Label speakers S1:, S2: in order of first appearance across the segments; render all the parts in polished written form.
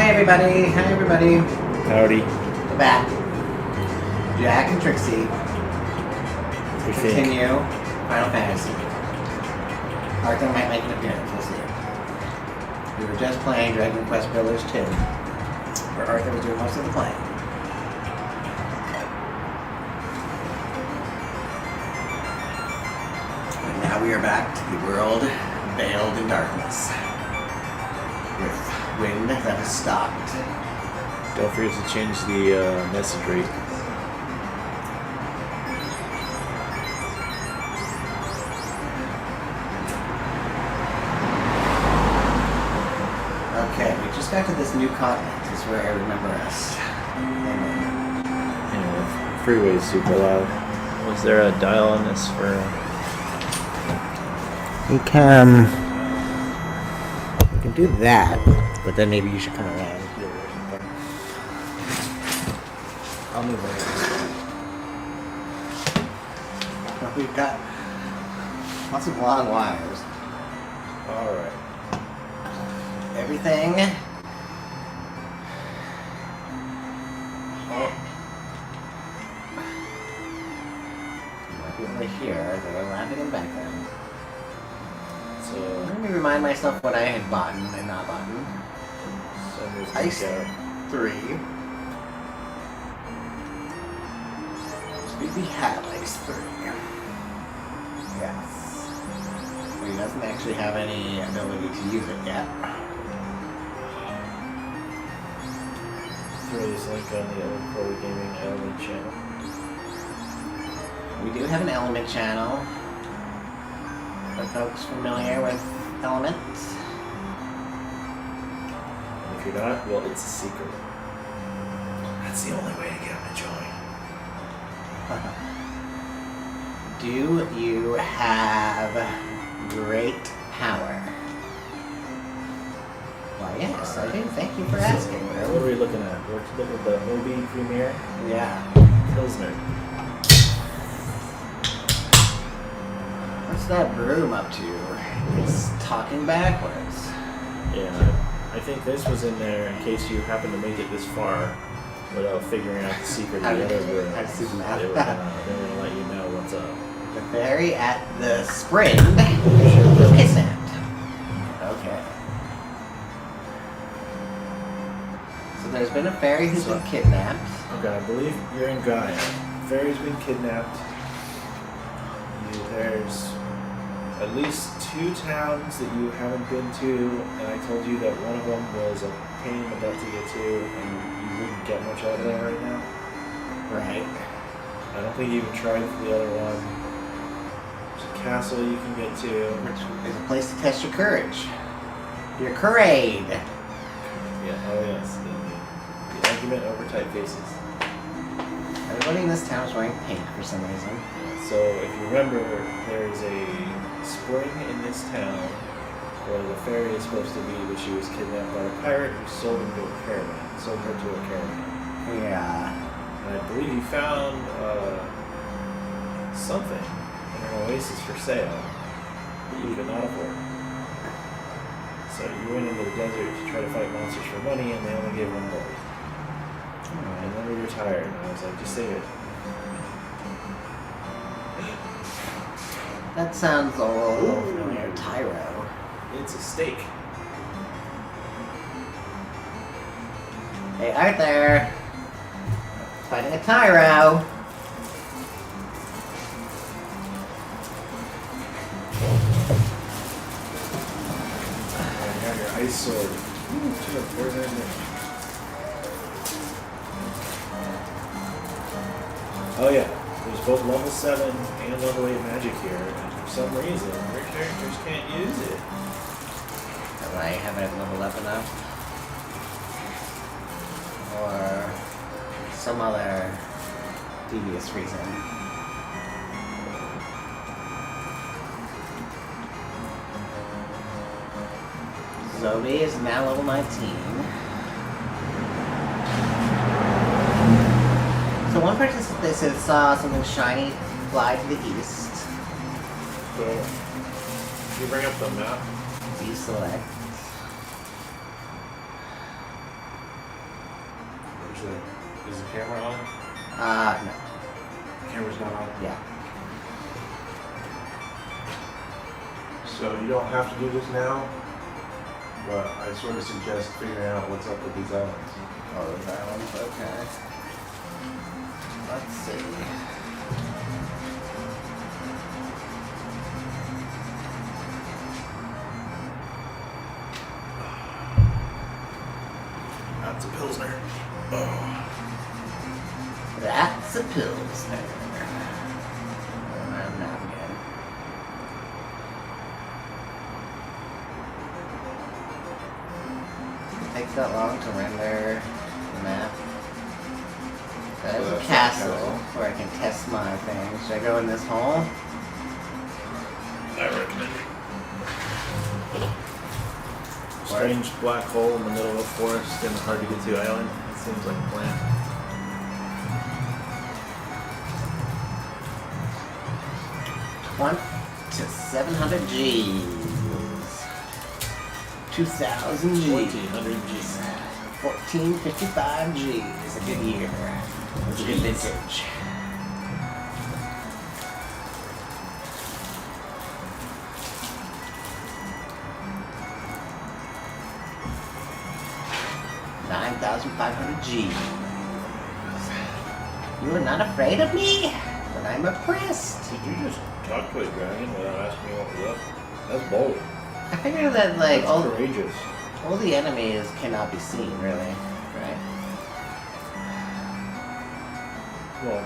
S1: Hi everybody.
S2: Howdy.
S1: We're back. Jack and Trixie. Continue Final Fantasy. Arthur might make an appearance, we'll see. We were just playing Dragon Quest Builders 2, where Arthur was doing most of the playing. And now we are back to the world veiled in darkness, with wind that has stopped.
S2: Don't forget to change the message rate.
S1: Okay, we just got to this new continent, is where I remember us.
S2: Yeah, the freeway's super loud. Was there a dial on this for...
S1: You can do that, but then maybe you should come around here or something. I'll move around. We've got lots of long wires.
S2: Alright.
S1: Everything. Oh. Might be over here. They're laughing in the background.
S2: So...
S1: Let me remind myself what I had bought and not bought. Ice 3. We had Ice 3. Yes. But he doesn't actually have any ability to use it yet.
S2: Throw this link on the other Quarry Gaming Element channel.
S1: We do have an Element channel for folks familiar with Element.
S2: And if you're not, well, it's a secret. That's the only way to get them to join.
S1: Do you have great power? Why, yes, I do. Thank you for asking.
S2: What are we looking at? We're looking at the OB Premier
S1: Yeah.
S2: Pilsner.
S1: What's that broom up to? It's talking backwards.
S2: Yeah, I think this was in there in case you happen to make it this far without figuring out the secret of the other room.
S1: How to see the map.
S2: They were gonna let you know what's up.
S1: The fairy at the spring was kidnapped. Okay. So there's been a fairy who's been kidnapped.
S2: Okay, I believe you're in Gaia. Fairy's been kidnapped. There's at least 2 towns that you haven't been to, and I told you that one of them was a pain in the butt to get to, and you wouldn't get much out of there right now.
S1: Right.
S2: I don't think you even tried for the other one. There's a castle you can get to.
S1: Which is a place to test your courage. Your courage.
S2: Yeah, oh yes, the argument over typefaces.
S1: Everybody in this town is wearing pink for some reason.
S2: So if you remember, there's a spring in this town where the fairy is supposed to be, but she was kidnapped by a pirate who sold her to a caravan. Sold her to a caravan.
S1: Yeah.
S2: And I believe you found something in an oasis for sale that you could not afford. So you went into the desert to try to fight monsters for money, and they only gave 1 gold. And then we retired, and I was like, just save it.
S1: That sounds a little familiar. Tyro.
S2: It's a steak.
S1: Hey, Arthur! Fighting a Tyro!
S2: I got your ice sword. Should have poured that in there. Oh yeah, there's both level 7 and level 8 magic here, and for some reason, your characters can't use it.
S1: I haven't leveled up enough. Or some other devious reason. Zoe is now level 19. So one person that said saw something shiny fly to the east.
S2: So, can you bring up the map?
S1: Deselect.
S3: Is the camera on?
S1: No.
S3: Camera's not on.
S1: Yeah.
S3: So you don't have to do this now, but I sort of suggest figuring out what's up with these islands.
S1: Oh, those islands. Okay. Let's see.
S2: That's a Pilsner. Oh.
S1: That's a Pilsner. I'm not good. It takes that long to render the map. There's
S3: Oh,
S1: a
S3: that's the
S1: castle
S3: castle.
S1: where I can test my things. Should I go in this hole?
S2: I recommend it. Strange black hole in the middle of a forest and a hard to get to island. It seems like a plan.
S1: One to 700 G's. 2,000 G's.
S2: 1,400 G's.
S1: 1455 G's. A good year. It was a good vintage. $9,500 G's. You are not afraid of me, but I'm oppressed.
S2: Did you just talk to a dragon without asking me what was up? That's bold.
S1: I figure that like
S2: That's
S1: all
S2: courageous.
S1: the enemies cannot be seen, really, right?
S2: Well,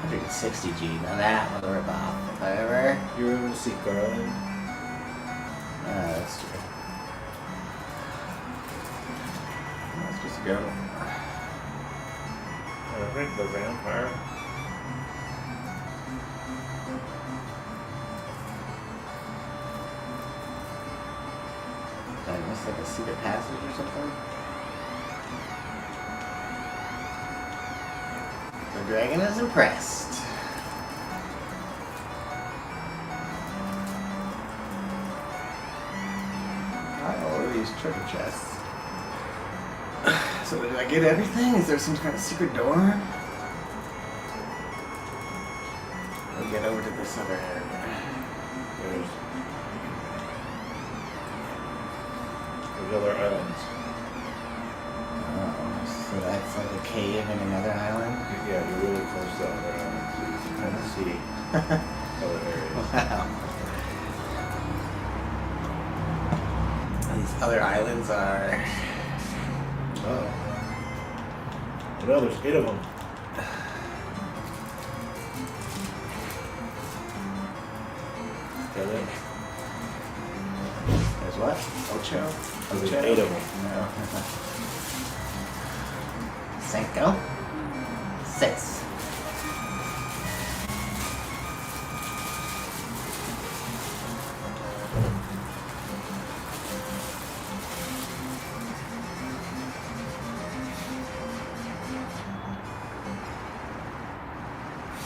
S1: 160 G. Now that was a ripoff. If I ever,
S2: you were able to see Garland.
S1: that's true. Let's just go.
S2: Perfect, the vampire.
S1: Did I miss like a secret passage or something? The dragon is impressed. I order these treasure chests. So did I get everything? Is there some kind of secret door? We'll get over to this other area.
S2: There's other islands.
S1: Oh, so that's like a cave in another island?
S2: Yeah, you're really close to other islands, so you can kind of see other areas.
S1: Wow. These other islands are...
S2: Oh. No, there's 8 of them. Got it?
S1: There's what? Ocho?
S2: There's
S1: Ocho?
S2: 8 of them.
S1: No. Cinco? Six.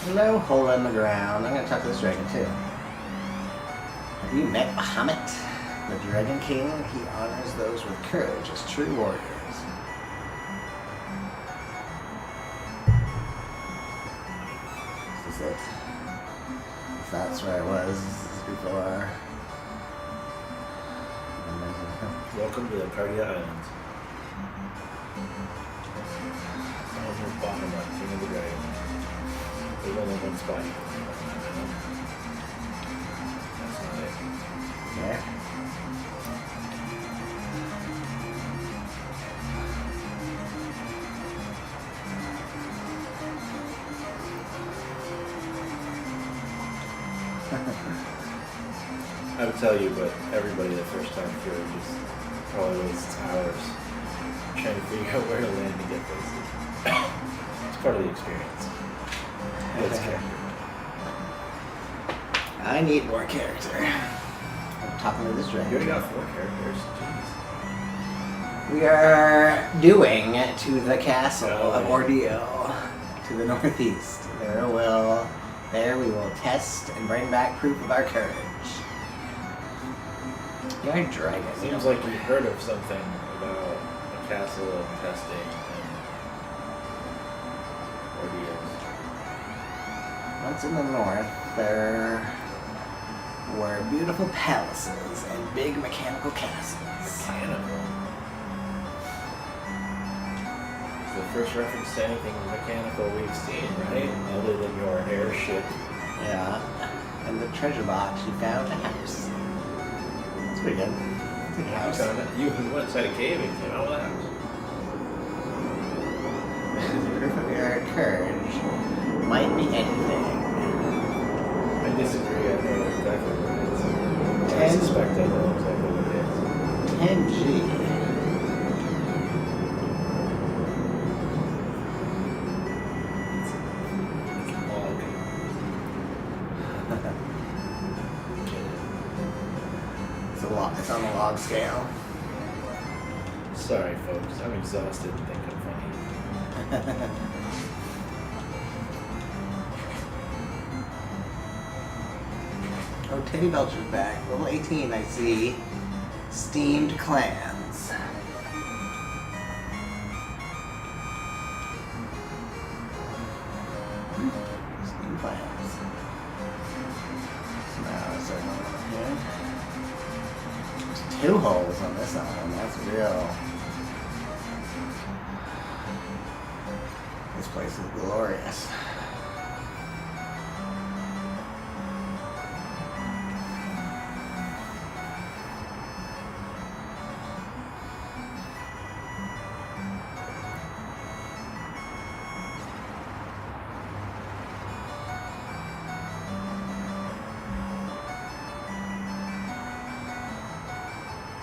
S1: Hello, hole in the ground. I'm gonna talk to this dragon too. Have you met Bahamut? The Dragon King, he honors those with courage as true warriors. This is it. If that's where I was before. And there's
S2: Welcome to the Cardia Islands. On your bottom right, King of the Dragon. There's only one spot you can land on that island. That's not it.
S1: there.
S2: I would tell you, but everybody the first time through just probably wastes hours trying to figure out where to land to get places. It's part of the experience. It's character.
S1: I need more character. I'm talking to this
S2: You already
S1: dragon.
S2: got 4 characters. Jeez.
S1: We are doing to the castle of
S2: Oh.
S1: Ordeal to the northeast. There we will test and bring back proof of our courage. You're a dragon.
S2: Seems like you heard of something about a castle of testing and ordeals.
S1: Once in the north, there were beautiful palaces and big mechanical castles.
S2: Mechanical. It's the first reference to anything mechanical we've seen, right? Other than your airship.
S1: Yeah. And the treasure box you found in a house. That's pretty good. It's a good house.
S2: You went inside a cave and came out of the house.
S1: Proof of your courage might be anything.
S2: I disagree. I know exactly what it is. I
S1: 10
S2: suspect I know exactly what it is.
S1: 10G.
S2: It's a log.
S1: It's on the log scale.
S2: Sorry, folks. I'm exhausted and think I'm funny.
S1: Oh, Teddy Belcher's back. Level 18, I see. Steamed clams. Steamed clams. So now is there one over here? There's 2 holes on this one. That's real. This place is glorious.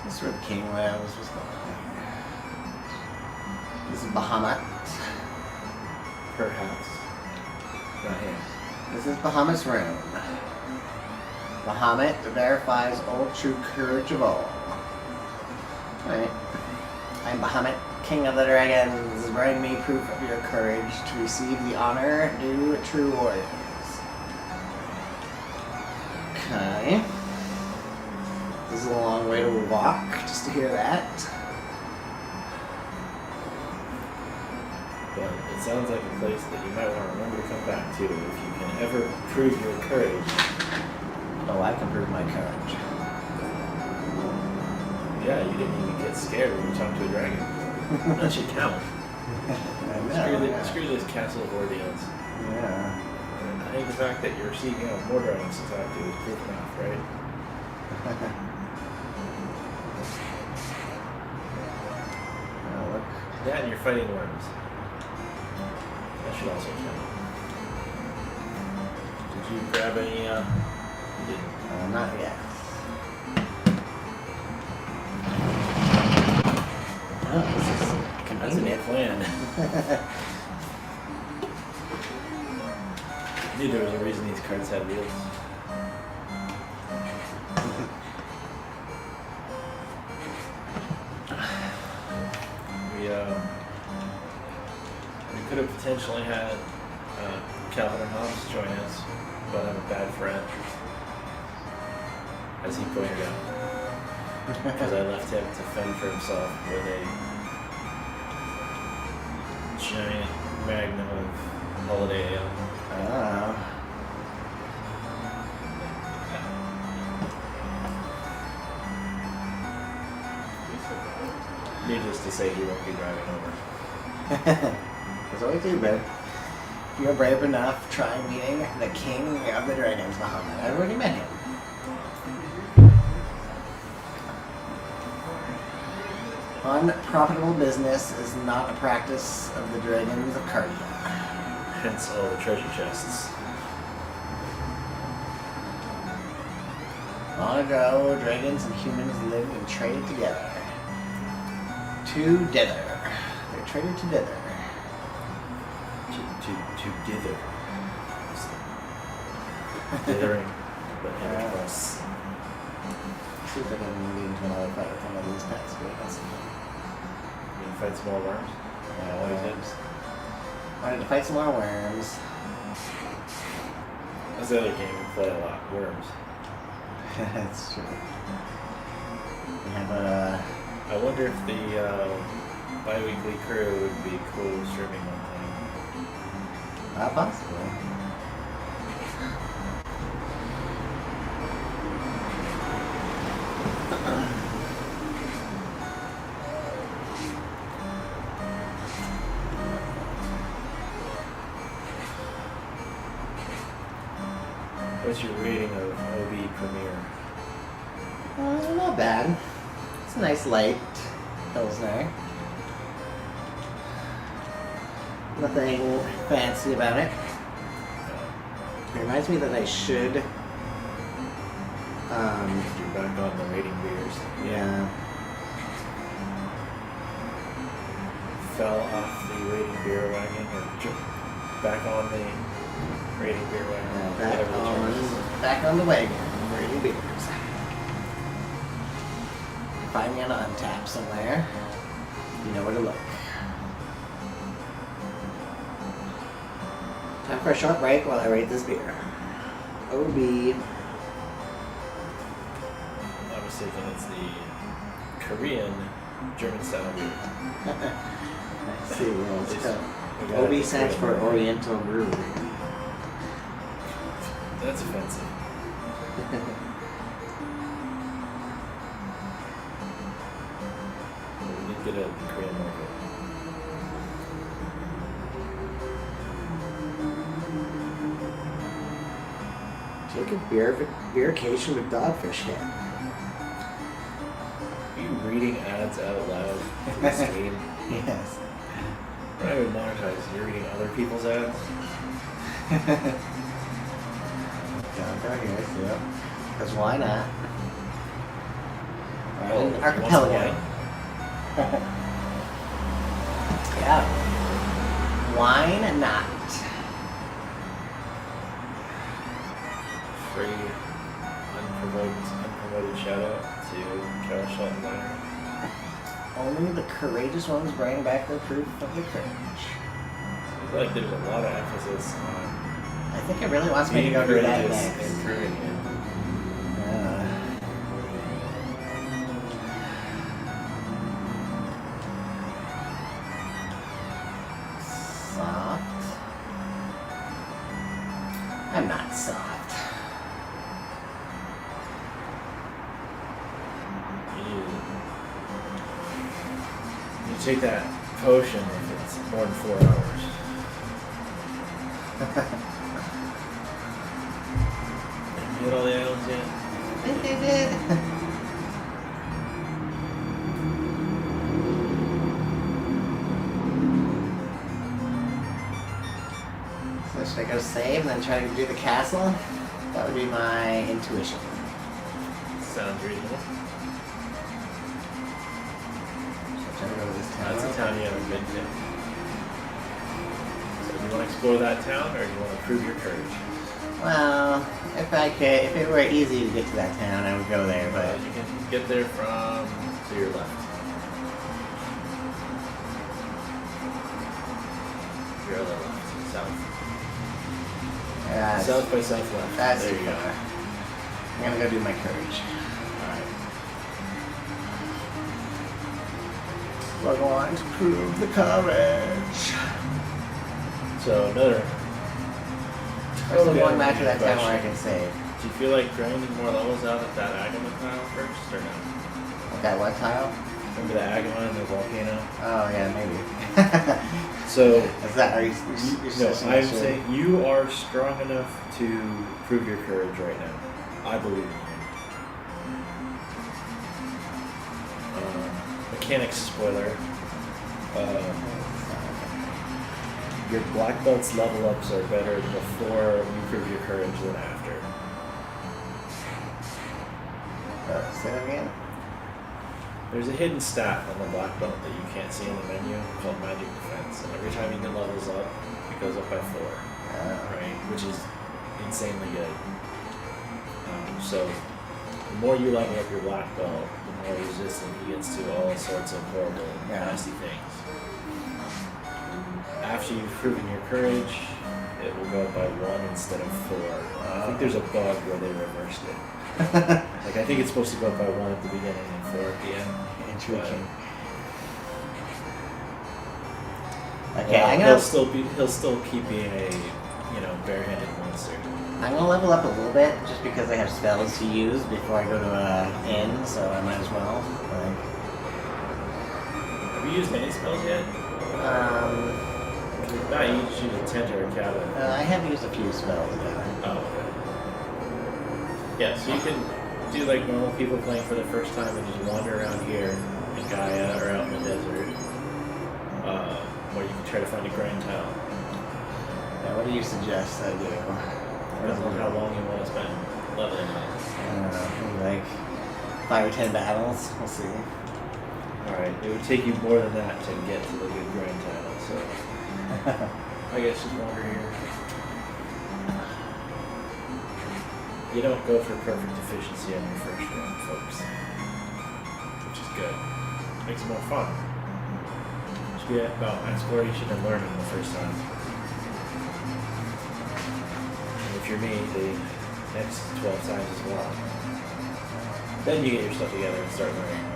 S1: This is where the king lives. What's going on here? This is Bahamut.
S2: Perhaps. Not him.
S1: This is Bahamut's room. Bahamut verifies old true courage of all. Right. I'm Bahamut, king of the dragons. Bring me proof of your courage to receive the honor due true warriors. Okay. This is a long way to walk just to hear that.
S2: But it sounds like a place that you might want to remember to come back to if you can ever prove your courage.
S1: Oh, I can prove my courage.
S2: Yeah, you didn't even get scared when you talked to a dragon. That should count. Screw this castle of ordeals.
S1: Yeah.
S2: And I think the fact that you're seeking out more dragons to talk to is proof enough, right?
S1: Oh, look.
S2: That and you're fighting worms. That should also count. Did you grab any, you didn't.
S1: Not yet. Oh, this is
S2: That's a neat plan. I knew there was a reason these cards had wheels. We could have potentially had Calvin and Hobbes join us, but I'm a bad friend, as he pointed out, because I left him to fend for himself with a giant magnum of holiday ale.
S1: Oh.
S2: Needless to say, he won't be driving over.
S1: It's always too bad. If you're brave enough, try meeting the king of the dragons, Muhammad. I've already met him. Unprofitable business is not a practice of the dragons of Cardia.
S2: Hence all the treasure chests.
S1: Long ago, dragons and humans lived and traded together. Together. They traded together.
S2: To dither. Dithering, but in a cross.
S1: See if I can get into another fight with one of these pets.
S2: You can fight small worms. Always
S1: Worms. Wanted to fight some more worms.
S2: That's the other game we play a lot. Worms.
S1: That's true. We have a.
S2: I wonder if the bi-weekly crew would be cool streaming one time.
S1: Possibly.
S2: What's your rating of OB Premiere?
S1: Not bad. It's a nice light Pilsner. Nothing fancy about it. It reminds me that I should.
S2: You're back on the rating beers.
S1: Yeah.
S2: Fell off the rating beer wagon or back on the rating beer wagon. whatever the term is.
S1: Back on the wagon. Rating beers. Find me on an Untappd somewhere. You know where to look. Time for a short break while I rate this beer. OB.
S2: I'm mistaken, it's the Korean German style beer.
S1: I see. Yeah, it's called.
S2: We got
S1: OB
S2: it
S1: stands for
S2: Korean.
S1: Oriental Brewery.
S2: That's offensive. We did get a Korean market.
S1: Take a beercation with Dogfish Head.
S2: Are you reading ads out loud to the stream?
S1: Yes.
S2: We're not even monetized. You're reading other people's ads?
S1: Down here, yeah. Because why not?
S2: Oh,
S1: An
S2: you want
S1: archipelago.
S2: some wine?
S1: Yeah. Wine not.
S2: Free unpromoted shout out to Charles Shelton Diner.
S1: Only the courageous ones bring back the proof of the courage.
S2: I feel like there's a lot of emphasis on
S1: I think it really wants me to
S2: being
S1: go do that
S2: courageous
S1: next.
S2: and proving it.
S1: Soft. I'm not soft.
S2: You take that potion if it's more than 4 hours. You hit all the islands yet?
S1: So should I go save and then try to do the castle? That would be my intuition.
S2: Sounds reasonable.
S1: Try to go to this town.
S2: That's a town you haven't been to. So do you want to explore that town or do you want to prove your courage?
S1: Well, if it were easy to get to that town, I would go there, but
S2: You can get there from to your left. Your other left. South. South by southwest.
S1: that's
S2: there
S1: too
S2: you go.
S1: far. I'm gonna go do my courage.
S2: Alright.
S1: We're going to prove the courage.
S2: So another.
S1: Where's the one back to that town where I can save?
S2: Do you feel like grinding more levels out at that Agama tile first or no?
S1: With that what tile?
S2: Remember the Agama and the volcano?
S1: Oh yeah, maybe.
S2: So
S1: Is that are you
S2: no,
S1: suggesting I
S2: I'm
S1: should-
S2: saying you are strong enough to prove your courage right now. I believe in you. Mechanics spoiler. Your black belts level ups are better before you prove your courage than after.
S1: Say that again.
S2: There's a hidden stat on the black belt that you can't see in the menu called Magic Defense, and every time you get levels up, it goes up by 4, right? Which is insanely good. So the more you level up your black belt, the more resistant he gets to all sorts of horrible, nasty things. After you've proven your courage, it will go up by 1 instead of 4. I think there's a bug where they reversed it. Like I think it's supposed to go up by 1 at the beginning and 4 at the end.
S1: Intriguing. Okay,
S2: Well,
S1: I'm gonna
S2: he'll still keep being a barehanded monster.
S1: I'm gonna level up a little bit just because I have spells to use before I go to an inn, so I might as well.
S2: Have you used any spells yet? Not you just use a tent or a cabin.
S1: I have used a few spells, yeah.
S2: Oh, okay. Yeah, so you can do like normal people playing for the first time and just wander around here in Gaia or out in the desert. Or you can try to find a grand tile.
S1: Yeah, what do you suggest I do?
S2: Depends on how long you want to spend leveling up.
S1: I don't know, maybe like 5 or 10 battles. We'll see.
S2: Alright, it would take you more than that to get to the good grand tile, so I guess just wander here. You don't go for perfect efficiency on your first run, folks. Which is good. Makes it more fun. Just be about exploration and learning the first time. And if you're me, the next 12 times as well. Then you get your stuff together and start learning.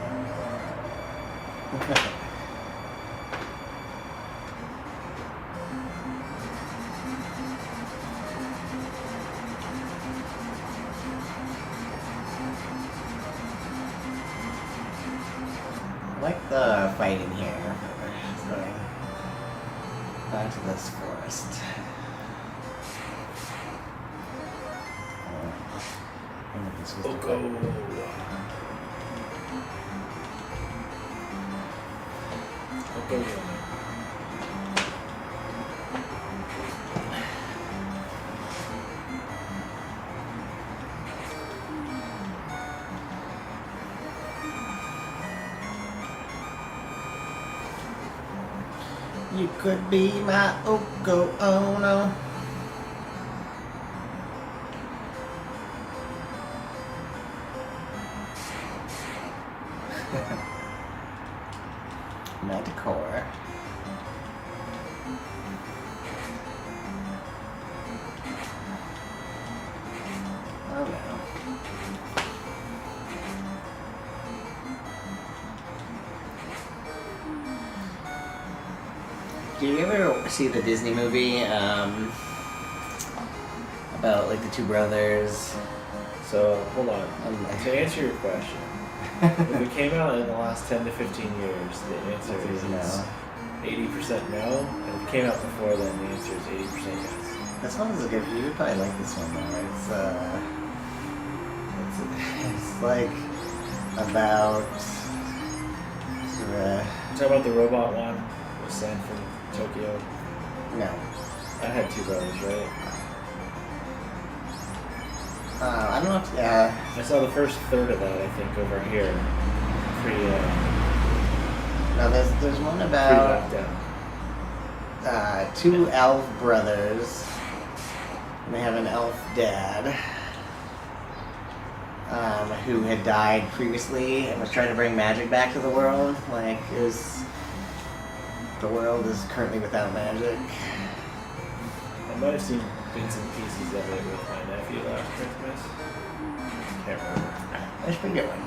S1: I like the fighting here. Going back to this forest. I think this was the You could be my Oko Ono. Manticore. Oh no. Do you ever see the Disney movie about like the two brothers?
S2: So, hold on. To answer your question, if it came out in the last 10 to 15 years, the answer is
S1: no.
S2: 80% no. And if it came out before then, the answer is 80% yes.
S1: This one is a good. You would probably like this one though. It's like about.
S2: Talk about the robot one with San from Tokyo.
S1: No.
S2: I had two brothers, right?
S1: I don't know if.
S2: I saw the first third of that, I think, over here.
S1: No, there's one
S2: Pretty
S1: about
S2: locked down.
S1: two elf brothers. And they have an elf dad. Who had died previously and was trying to bring magic back to the world. Like, the world is currently without magic.
S2: I might have seen bits and pieces of it with my nephew last Christmas. Can't remember.
S1: That's a pretty good one.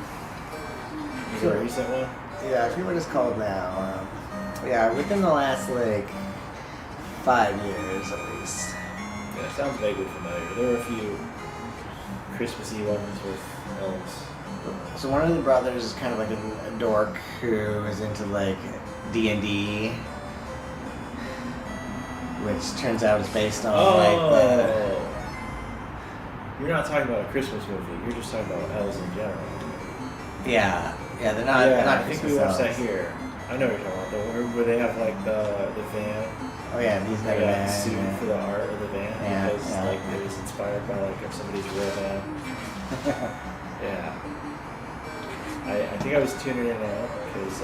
S2: Is it a recent one?
S1: Yeah, I forget what it's called now. Yeah, within the last, 5 years at least.
S2: Yeah, it sounds vaguely familiar. There were a few Christmassy ones with elves.
S1: So one of the brothers is kind of like a dork who is into D&D, which turns out is based on
S2: You're not talking about a Christmas movie. You're just talking about elves in general.
S1: Yeah, they're not. They're not
S2: I think we
S1: Christmas
S2: watched that
S1: elves.
S2: here. I know what you're talking about. The one where they have the van.
S1: Oh yeah, he's never
S2: They got
S1: been.
S2: sued for the art of the van
S1: Yeah,
S2: because
S1: yeah.
S2: it was inspired by somebody's real van. Yeah. I think I was tuning in out because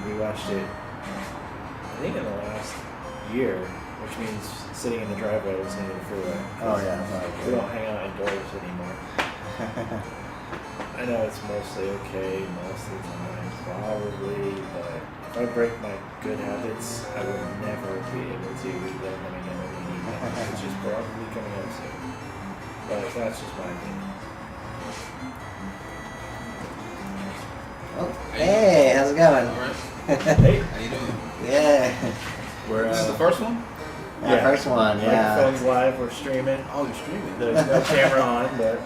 S2: we watched it. I think in the last year, which means sitting in the driveway listening to the freeway.
S1: Oh yeah,
S2: We don't hang out indoors anymore. I know it's mostly okay most of the time, probably, but if I break my good habits, I will never be able to do them again in the evening, which is probably coming up soon. But that's just my opinion.
S1: Oh, hey, how's it going?
S3: Alright.
S2: Hey,
S3: How you doing?
S1: Yeah.
S2: We're
S4: This is the first one?
S1: Yeah, first one, yeah.
S2: Microphone's live, we're streaming.
S4: Oh, you're streaming.
S2: There's no camera on, but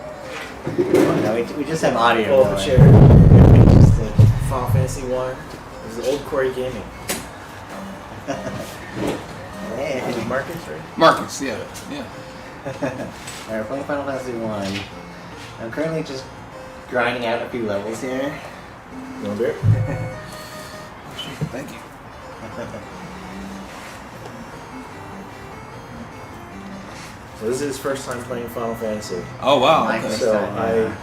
S1: No, we just have audio.
S2: pull up a
S1: going.
S2: chair.
S1: Just,
S2: Final Fantasy 1. This is old Quarry Gaming.
S1: hey.
S2: Marcus, right?
S4: Marcus, yeah. Yeah.
S1: Alright, we're playing Final Fantasy 1. I'm currently just grinding out a few levels here.
S2: You want a beer?
S4: Thank you.
S2: So this is his first time playing Final Fantasy.
S4: Oh, wow.
S1: Mine
S4: Okay.
S1: was-
S2: So
S1: yeah.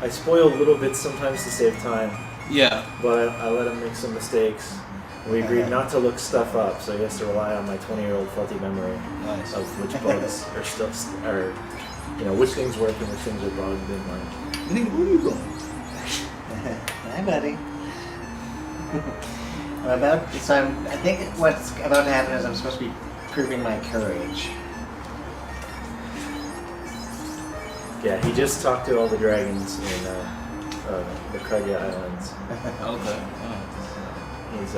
S2: I spoil little bits sometimes to save time,
S4: Yeah.
S2: but I let him make some mistakes. We agreed not to look stuff up, so he has to rely on my 20-year-old faulty memory
S4: Nice.
S2: of which bugs are still, which things work and which things are bugged and like.
S4: Nigga, where are you going?
S1: Hi, buddy. I think what's about to happen is I'm supposed to be proving my courage.
S2: Yeah, he just talked to all the dragons in the Krega Islands.
S4: Okay.
S2: He's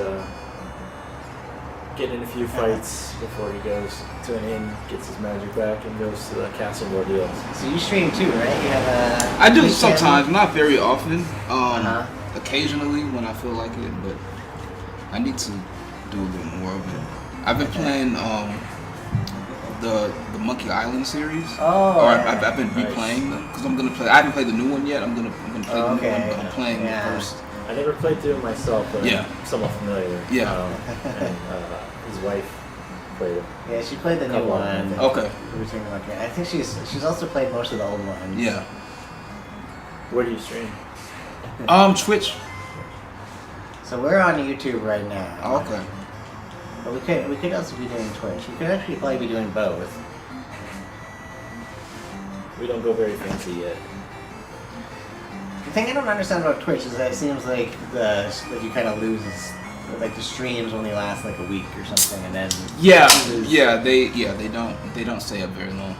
S2: getting in a few fights before he goes to an inn, gets his magic back, and goes to the castle ordeal.
S1: So you stream too, right? You have a.
S4: I do
S1: Twitch
S4: sometimes,
S1: channel?
S4: not very often. Occasionally when I feel like it, but I need to do a little more of it. I've been playing the Monkey Island series.
S1: Oh.
S4: Or
S1: Yeah.
S4: I've been replaying them because I'm gonna play. I haven't played the new one yet. I'm gonna play the new one, but I'm playing
S1: Yeah.
S4: the first.
S2: I never played through it myself, but
S4: Yeah.
S2: I'm somewhat familiar.
S4: Yeah.
S2: And his wife played it.
S1: Yeah, she played the new
S2: Couple of
S1: one.
S2: them.
S4: Okay.
S1: Return to Monkey. I think she's also played most of the old ones.
S4: Yeah.
S2: Where do you stream?
S4: Twitch.
S1: So we're on YouTube right now.
S4: Oh, okay.
S1: But we could also be doing Twitch. We could actually probably be doing both.
S2: We don't go very fancy yet.
S1: The thing I don't understand about Twitch is that it seems like you kind of lose like the streams only last like a week or something, and then
S4: Yeah.
S1: you lose-
S4: They don't stay up very long.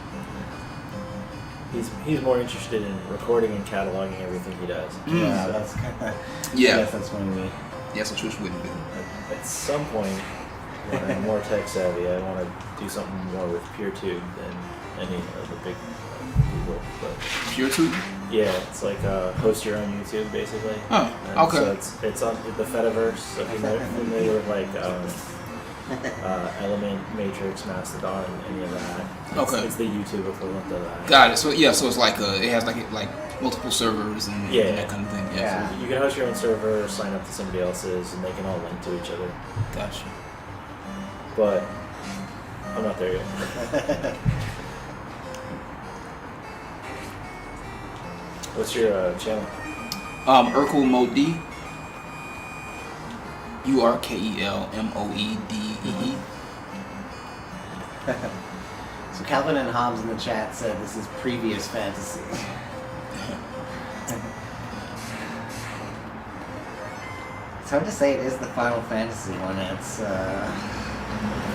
S2: He's more interested in recording and cataloging everything he does.
S1: Yeah,
S2: So
S1: that's kind of.
S4: Yeah.
S1: I guess that's when we.
S4: Yeah, so Twitch wouldn't be.
S2: at some point, when I'm more tech savvy, I want to do something more with PeerTube than any of the big people. But
S4: PureTube?
S2: yeah, it's like host your own YouTube basically.
S4: Oh,
S2: And
S4: okay.
S2: So it's on the Fediverse. So if you're familiar with like Element, Matrix, Mastodon, any of that.
S4: Okay.
S2: It's the YouTube equivalent of that.
S4: Got it. So yeah, so it's like it has like multiple servers and
S2: Yeah.
S4: that kind of thing. Yeah.
S1: Yeah.
S2: You can host your own server, sign up to somebody else's, and they can all link to each other.
S4: Gotcha.
S2: But I'm not there yet. What's your channel?
S4: Urkel Mode. URKELMOEDEE.
S1: So Calvin and Hobbs in the chat said this is previous fantasy. It's hard to say it is the Final Fantasy one. It's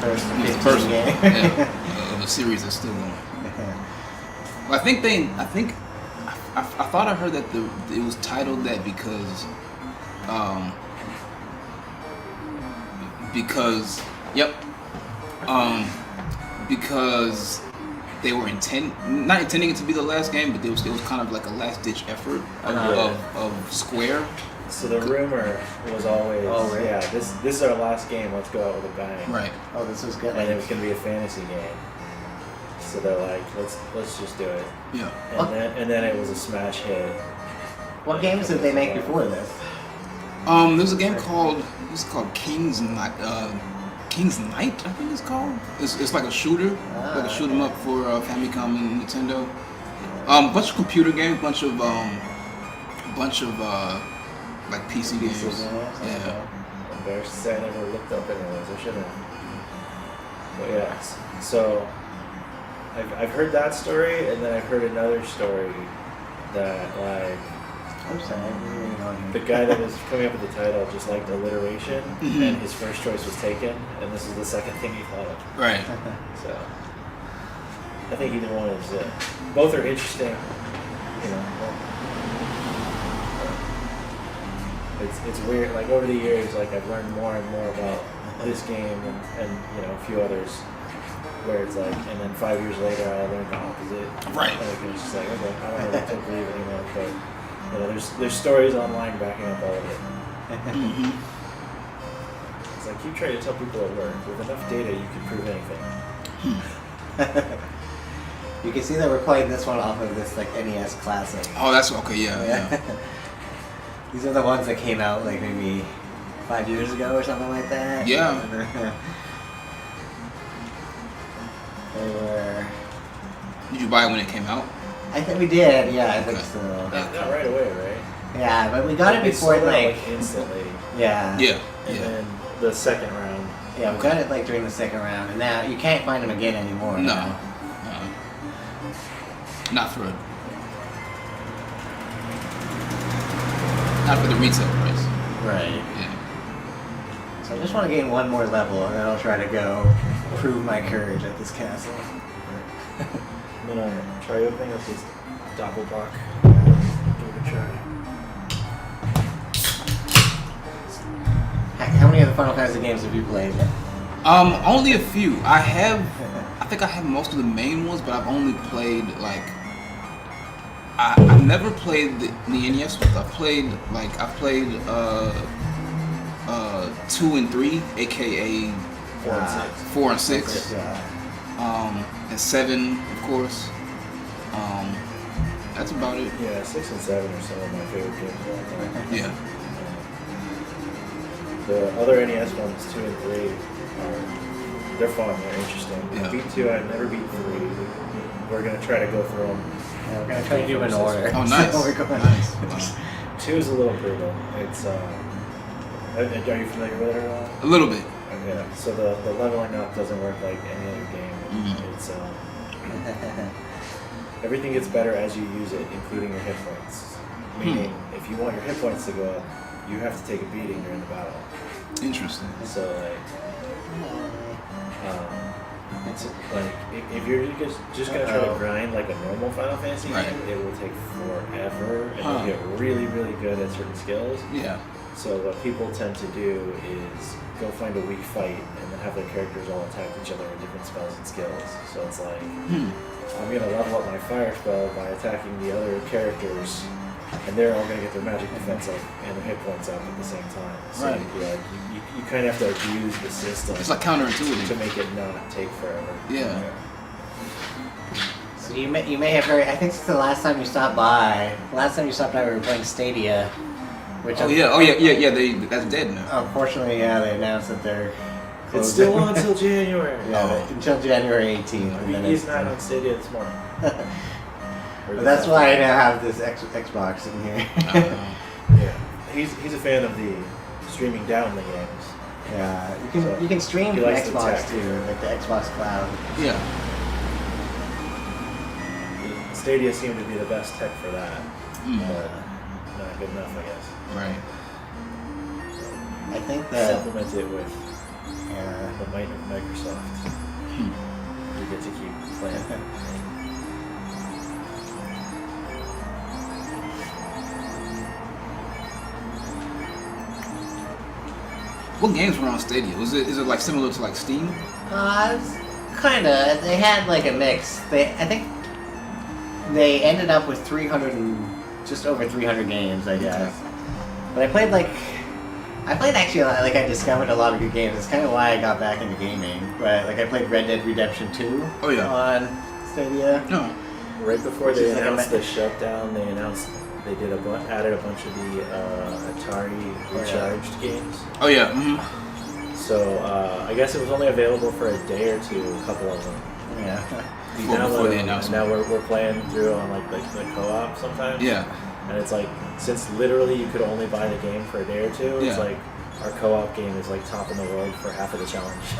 S1: first 15 game.
S4: Yeah, the series is still going. Well, I thought I heard that it was titled that because they were not intending it to be the last game, but it was kind of like a last ditch effort of Square.
S2: So the rumor was always,
S1: Oh, really?
S2: yeah, this is our last game. Let's go out with a bang.
S4: Right.
S1: Oh, this was good.
S2: And it was gonna be a fantasy game. So they're like, let's just do it.
S4: Yeah.
S2: And then it was a smash hit.
S1: What games did they make before this?
S4: There's a game called King's Knight. King's Knight, I think it's called. It's like a shooter, like a shoot 'em up for Famicom and Nintendo. Bunch of computer games, bunch of like PC games. Yeah.
S2: I'm embarrassed to say I never looked up anyways. I should have. But yeah, so I've heard that story, and then I've heard another story that like
S1: I'm sorry, I'm reading on
S2: the
S1: here.
S2: guy that was coming up with the title just liked alliteration,
S4: Mhm.
S2: and his first choice was taken, and this is the second thing he thought of.
S4: Right.
S2: So I think either one is it. Both are interesting, you know. It's weird. Like over the years, like I've learned more and more about this game and a few others where it's like, and then 5 years later I learned the opposite.
S4: Right.
S2: Like, it's just like, okay, I don't really believe anymore, but there's stories online backing up all of it.
S4: Mm-hmm.
S2: It's like, keep trying to tell people at work, with enough data you can prove anything.
S1: You can see that we're playing this one off of this like NES classic.
S4: Oh, that's okay. Yeah.
S1: These are the ones that came out like maybe 5 years ago or something like that.
S4: Yeah.
S1: They were.
S4: Did you buy it when it came out?
S1: I think we did. Yeah, I think
S4: Okay.
S1: so.
S2: Not right away, right?
S1: Yeah, but we got it
S2: They
S1: before
S2: sold out,
S1: like.
S2: instantly.
S1: Yeah.
S4: Yeah.
S2: And
S4: Yeah.
S2: then the second round.
S1: Yeah, we got it like during the second round, and now you can't find them again anymore.
S4: No.
S1: now.
S4: Not for the retail price.
S1: Right.
S4: Yeah.
S1: So I just want to gain one more level, and then I'll try to go prove my courage at this castle.
S2: I'm gonna try opening up this doppelbock. Give it a try.
S1: How many of the Final Fantasy games have you played?
S4: Only a few. I think I have most of the main ones, but I've only played like. I've never played the NES ones. I've played 2 and 3, aka
S2: 4 and 6.
S4: 4 and 6,
S1: Yeah.
S4: and 7, of course. That's about it.
S2: Yeah, 6 and 7 are some of my favorite games of all time.
S4: Yeah.
S2: The other NES ones, 2 and 3, they're fun. They're interesting.
S4: Yeah.
S2: I beat 2. I've never beat 3. We're gonna try to go through them.
S1: Yeah, we're gonna try to do them in order.
S4: Oh, nice.
S1: So we're going.
S4: Nice. Wow.
S2: 2 is a little brutal. It's are you familiar with it at all?
S4: A little bit.
S2: Yeah. So the leveling up doesn't work like any other game.
S4: Mhm.
S2: It's everything gets better as you use it, including your hit points. Meaning, if you want your hit points to go up, you have to take a beating during the battle.
S4: Interesting.
S2: So it's like if you're just gonna try to grind like a normal Final Fantasy
S4: Right.
S2: game, it will take forever, and
S4: Huh.
S2: you get really, really good at certain skills.
S4: Yeah.
S2: So what people tend to do is go find a weak fight and then have their characters all attack each other with different spells and skills. So it's like I'm gonna level up my fire spell by attacking the other characters, and they're all gonna get their magic defense up and their hit points up at the same time. So
S4: Right.
S2: you kind of have to abuse the system
S4: It's like
S2: to
S4: counterintuitive.
S2: make it not take forever.
S4: Yeah.
S1: So you may have heard. I think since the last time you stopped by, we were playing Stadia, which
S4: Oh yeah. That's dead now.
S1: unfortunately, they announced that they're
S2: It's
S1: closing.
S2: still on until January.
S1: Until January 18th. and then
S2: He's
S1: it's
S2: not on Stadia this morning.
S1: But that's why I now have this Xbox in here.
S2: Yeah, he's a fan of the streaming down the games.
S1: Yeah,
S2: So,
S1: you can stream
S2: he
S1: from
S2: likes the
S1: Xbox
S2: tech.
S1: too, like the Xbox Cloud.
S4: Yeah.
S2: Stadia seemed to be the best tech for that,
S4: Mm.
S2: but not good enough, I guess.
S4: Right.
S1: I think that
S2: Supplement it with
S1: yeah.
S2: the might of Microsoft. You get to keep playing.
S4: What games were on Stadia? Is it like similar to like Steam?
S1: Kinda. They had like a mix. I think they ended up with 300 and just over 300 games, I guess. But I played actually like I discovered a lot of good games. It's kind of why I got back into gaming. But like I played Red Dead Redemption 2
S4: Oh, yeah.
S1: on Stadia.
S4: No.
S2: Right before
S1: Which
S2: they
S1: is like a
S2: announced
S1: me-
S2: the shutdown, they announced they did added a bunch of the Atari recharged games.
S4: Oh yeah. Mm-hmm.
S2: So I guess it was only available for a day or two, a couple of them.
S1: Yeah.
S2: You
S4: Before
S2: download
S4: the
S2: them, and
S4: announcement.
S2: now we're playing through on like the co-op sometimes.
S4: Yeah.
S2: And it's like, since literally you could only buy the game for a day or two, it's
S4: Yeah.
S2: like our co-op game is like top in the world for half of the challenges.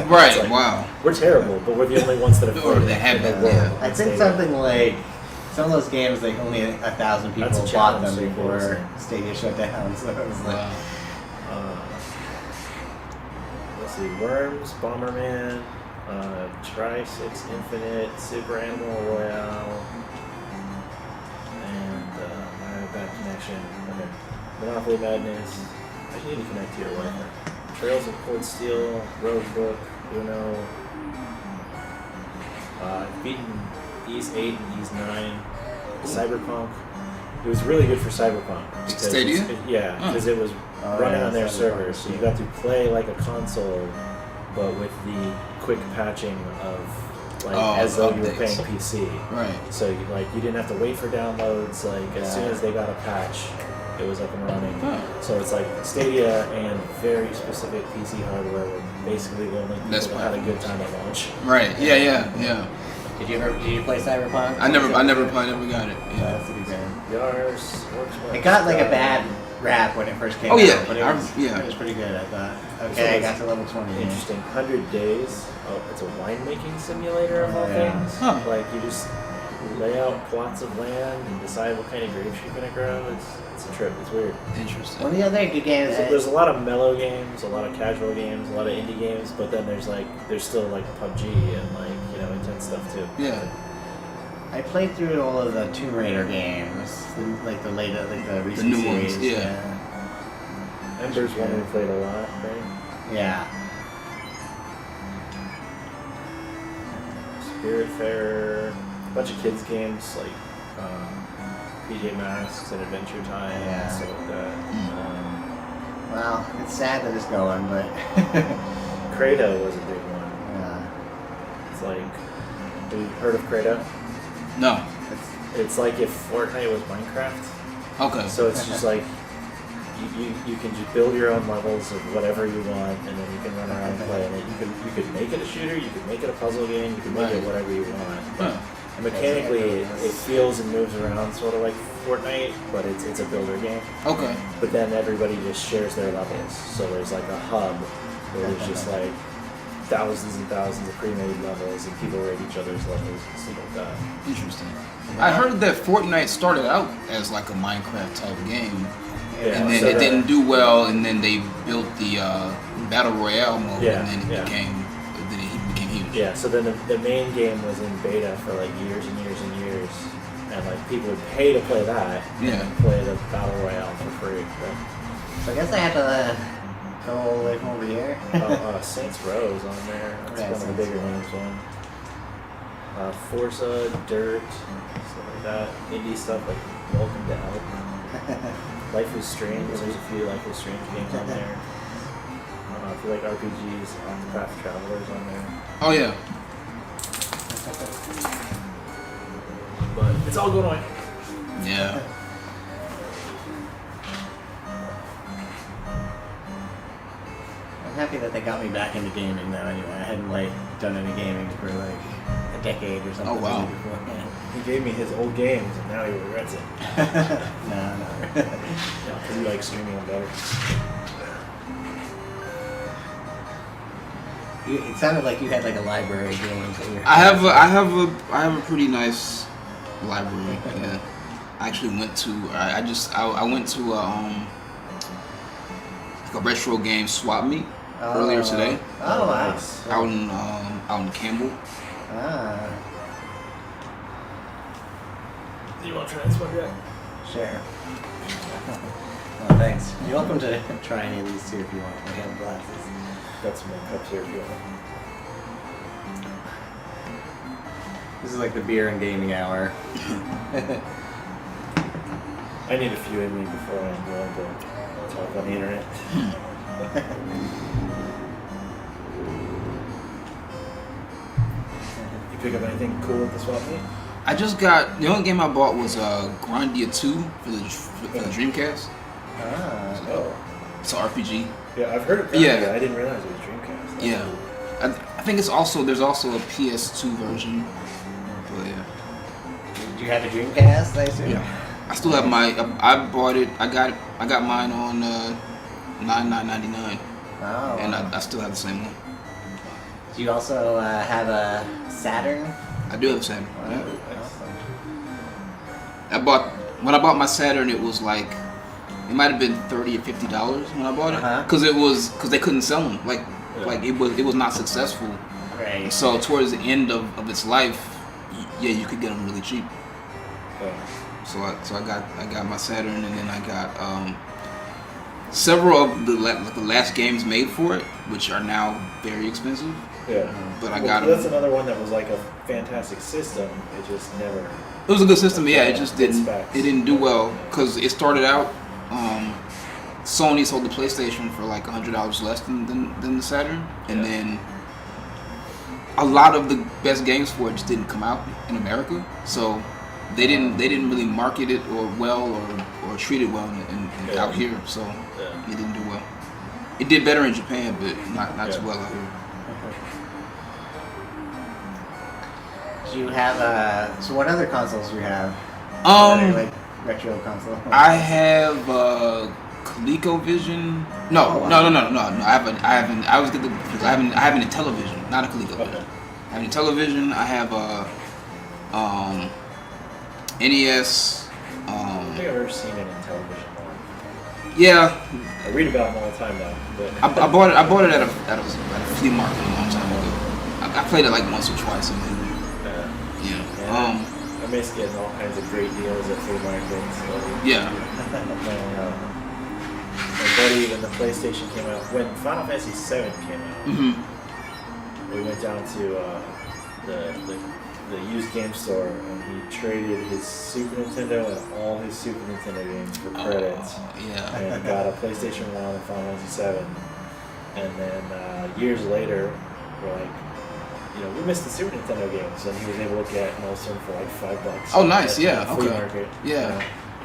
S4: Right.
S2: It's like,
S4: Wow.
S2: We're terrible, but we're the only ones that have
S4: Or
S2: played
S4: they
S2: it
S4: have
S2: in the
S4: that,
S2: world.
S4: yeah.
S1: I think something like some of those games, like only 1,000 people
S2: That's a
S1: bought
S2: challenge,
S1: them
S2: so
S1: before
S2: close.
S1: Stadia shut down. So it was like,
S4: Wow.
S2: Let's see, Worms, Bomberman, Tri-Six Infinite, Super Animal Royale, and my bad connection. Okay. Monopoly Madness. I need to connect to your Wi-Fi. Trails of Cold Steel, Roguebook, Uno. I've beaten Ys 8 and Ys 9. Cyberpunk. It was really good for Cyberpunk. Because
S4: Stadia?
S2: Yeah, because it was running on their
S3: Cyberpunk,
S2: server, so you got to play like a console, but with the quick patching of as though you were playing PC.
S4: Right.
S2: So you didn't have to wait for downloads. As soon as they got a patch, it was up and running.
S4: Huh.
S2: So it's like Stadia and very specific PC hardware were basically the only people that had a good time at launch.
S4: Right. Yeah.
S1: Did you play Cyberpunk?
S4: I never got it. Yeah.
S1: That's a good game.
S2: Yours works well.
S1: It got like a bad rap when it first came
S4: Oh,
S1: out,
S4: yeah.
S1: but it was pretty good, I thought. Okay, I got to level 20.
S2: Interesting. 100 Days. Oh, it's a winemaking simulator of all
S1: Yeah.
S2: things.
S4: Huh.
S2: Like you just lay out plots of land and decide what kind of grapes you're gonna grow. It's a trip. It's weird.
S4: Interesting.
S1: One of the other good games.
S2: There's a lot of mellow games, a lot of casual games, a lot of indie games, but then there's still PUBG and intense stuff too.
S4: Yeah.
S1: I played through all of the Tomb Raider games, the latest, the recent
S4: new
S1: series.
S4: ones, yeah.
S2: Ember's one we played a lot, right?
S1: Yeah.
S2: Spiritfarer, a bunch of kids games like PJ Masks and Adventure Time and stuff like that.
S1: Well, it's sad that it's going, but
S2: Credo was a big one.
S1: yeah.
S2: It's have you heard of Credo?
S4: No.
S2: It's like if Fortnite was Minecraft.
S4: Okay.
S2: So it's just like you can just build your own levels of whatever you want, and then you can run around and play. And you could make it a shooter, you could make it a puzzle game, you could make it whatever you want. But mechanically, it feels and moves around sort of like Fortnite, but it's a builder game.
S4: Okay.
S2: But then everybody just shares their levels. So there's like a hub where there's just like thousands and thousands of pre-made levels, and people rate each other's levels and stuff like that.
S4: Interesting. I heard that Fortnite started out as like a Minecraft type game, and then it didn't do well, and then they built the Battle Royale mode, and then it became huge.
S2: Yeah, so then the main game was in beta for like years and years and years, and like people would pay to play that, and play the Battle Royale for free.
S1: So I guess I have to go all the way from over here.
S2: Saints Row is on there. That's one of the bigger names one. Forza, Dirt, stuff like that. Indie stuff like Welcome to Elk. Life is Strange. There's a few Life is Strange games on there. If you like RPGs, Octopath Traveler's on there.
S4: Oh yeah.
S2: But it's all going away.
S4: Yeah.
S1: I'm happy that they got me back into gaming though. Anyway, I hadn't done any gaming for a decade or something.
S4: Oh wow.
S1: Before. Yeah.
S2: He gave me his old games, and now he regrets it.
S1: No.
S2: Because he likes streaming them better.
S1: It sounded like you had a library of games.
S4: I have a pretty nice library. Yeah. I actually went to I went to a retro game swap meet earlier today.
S1: Oh wow. Nice.
S4: Out in Campbell.
S1: Ah.
S2: Do you want to try this one yet?
S1: Sure. Well, thanks. You're welcome to try any of these too if you want. We have glasses.
S2: Got some more cups here if you want.
S1: This is like the beer and gaming hour.
S2: I need a few in me before I'm going to talk on the internet. You pick up anything cool at the swap meet?
S4: I just got the only game I bought was Grandia 2 for the Dreamcast.
S1: Ah.
S2: Oh.
S4: It's an RPG.
S2: Yeah, I've heard of that.
S4: Yeah.
S2: I didn't realize it was Dreamcast. That's
S4: Yeah.
S2: cool.
S4: I think there's also a PS2 version. But yeah.
S1: Do you have a Dreamcast, I assume?
S4: Yeah. I still have I bought it. I got mine on $9.99.
S1: Oh.
S4: And I still have the same one.
S1: Do you also have a Saturn?
S4: I do have the same.
S1: Wow.
S4: Yeah.
S1: Awesome.
S4: When I bought my Saturn, it was like it might have been $30 or $50 when I bought it, because they couldn't sell them. Like it was not successful.
S1: Right.
S4: So towards the end of its life, yeah, you could get them really cheap. So I got my Saturn, and then I got several of the last games made for it, which are now very expensive.
S2: Yeah.
S4: But I
S2: Well,
S4: got
S2: that's
S4: them.
S2: another one that was like a fantastic system. It just never.
S4: It was a good system, yeah. It just
S2: Good
S4: didn't.
S2: specs.
S4: It didn't do well because it started out. Sony sold the PlayStation for like $100 less than the Saturn, and
S2: Yeah.
S4: then a lot of the best games for it just didn't come out in America. So they didn't really market it or treat it well
S2: Yeah.
S4: out here. So
S2: Yeah.
S4: it didn't do well. It did better in Japan, but not too
S2: Yeah.
S4: well out here.
S1: Do you have so what other consoles do you have? Other, like retro console.
S4: I have ColecoVision. No. I haven't. I was getting because I have a television, not a ColecoVision.
S2: Okay.
S4: I have a television. I have a NES.
S2: I don't think I've ever seen it in television.
S4: Yeah,
S2: I read about them all the time now. But
S4: I bought it. I bought it at a flea market a long time ago. I played it like once or twice, and then yeah.
S2: yeah, I miss getting all kinds of great deals at flea markets. So,
S4: Yeah.
S2: my buddy, when the PlayStation came out, when Final Fantasy VII came out,
S4: Mhm.
S2: we went down to the used game store and he traded his Super Nintendo and all his Super Nintendo games for credits.
S4: Yeah.
S2: And got a PlayStation 1 and Final Fantasy VII. And then years later, we're like, we missed the Super Nintendo games, and he was able to get most of them for like $5.
S4: Oh, nice.
S2: at
S4: Yeah.
S2: the flea
S4: Okay.
S2: market,
S4: Yeah.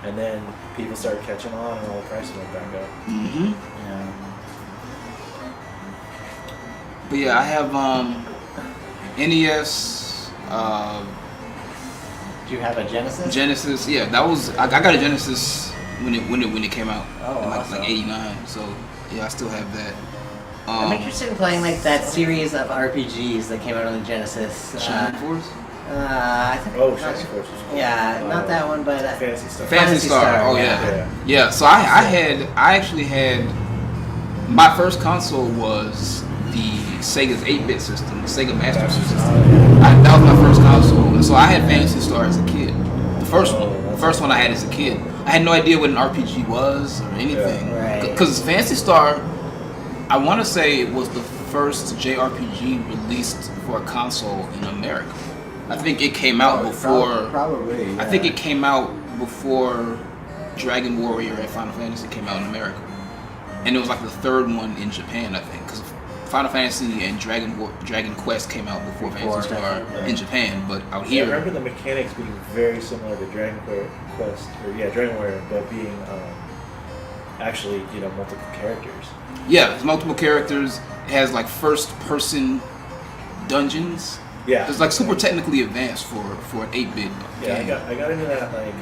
S2: And then people started catching on, and all the prices went back up.
S4: Mhm.
S1: Yeah.
S4: But yeah, I have NES.
S1: Do you have a Genesis?
S4: Genesis, yeah, that was I got a Genesis when it came out
S1: Oh,
S4: in
S1: awesome.
S4: like '89. So yeah, I still have that.
S1: I'm interested in playing like that series of RPGs that came out on the Genesis.
S4: Shining Force,
S1: I think.
S2: Oh, Shining Force is cool.
S1: Yeah, not that one, but
S2: Fantasy stuff.
S4: Phantasy Star. Oh
S1: yeah.
S4: yeah. So I actually had my first console was the Sega's 8-bit system, the Sega Master System. That was my first console, and so I had Phantasy Star as a kid. The first one I had as a kid. I had no idea what an RPG was or anything.
S1: Yeah, right.
S4: Because Phantasy Star, I want to say it was the first JRPG released for a console in America. I think it came out before.
S1: Probably.
S4: I think it came out before Dragon Warrior and Final Fantasy came out in America, and it was like the third one in Japan, I think, because Final Fantasy and Dragon Quest came out before Phantasy Star in Japan, but out
S2: I
S4: here.
S2: remember the mechanics being very similar to Dragon Quest, Dragon Warrior, but being actually, multiple characters.
S4: Yeah, it's multiple characters. It has like first-person dungeons.
S2: Yeah.
S4: It's like super technically advanced for an 8-bit
S2: Yeah,
S4: game.
S2: I got into that like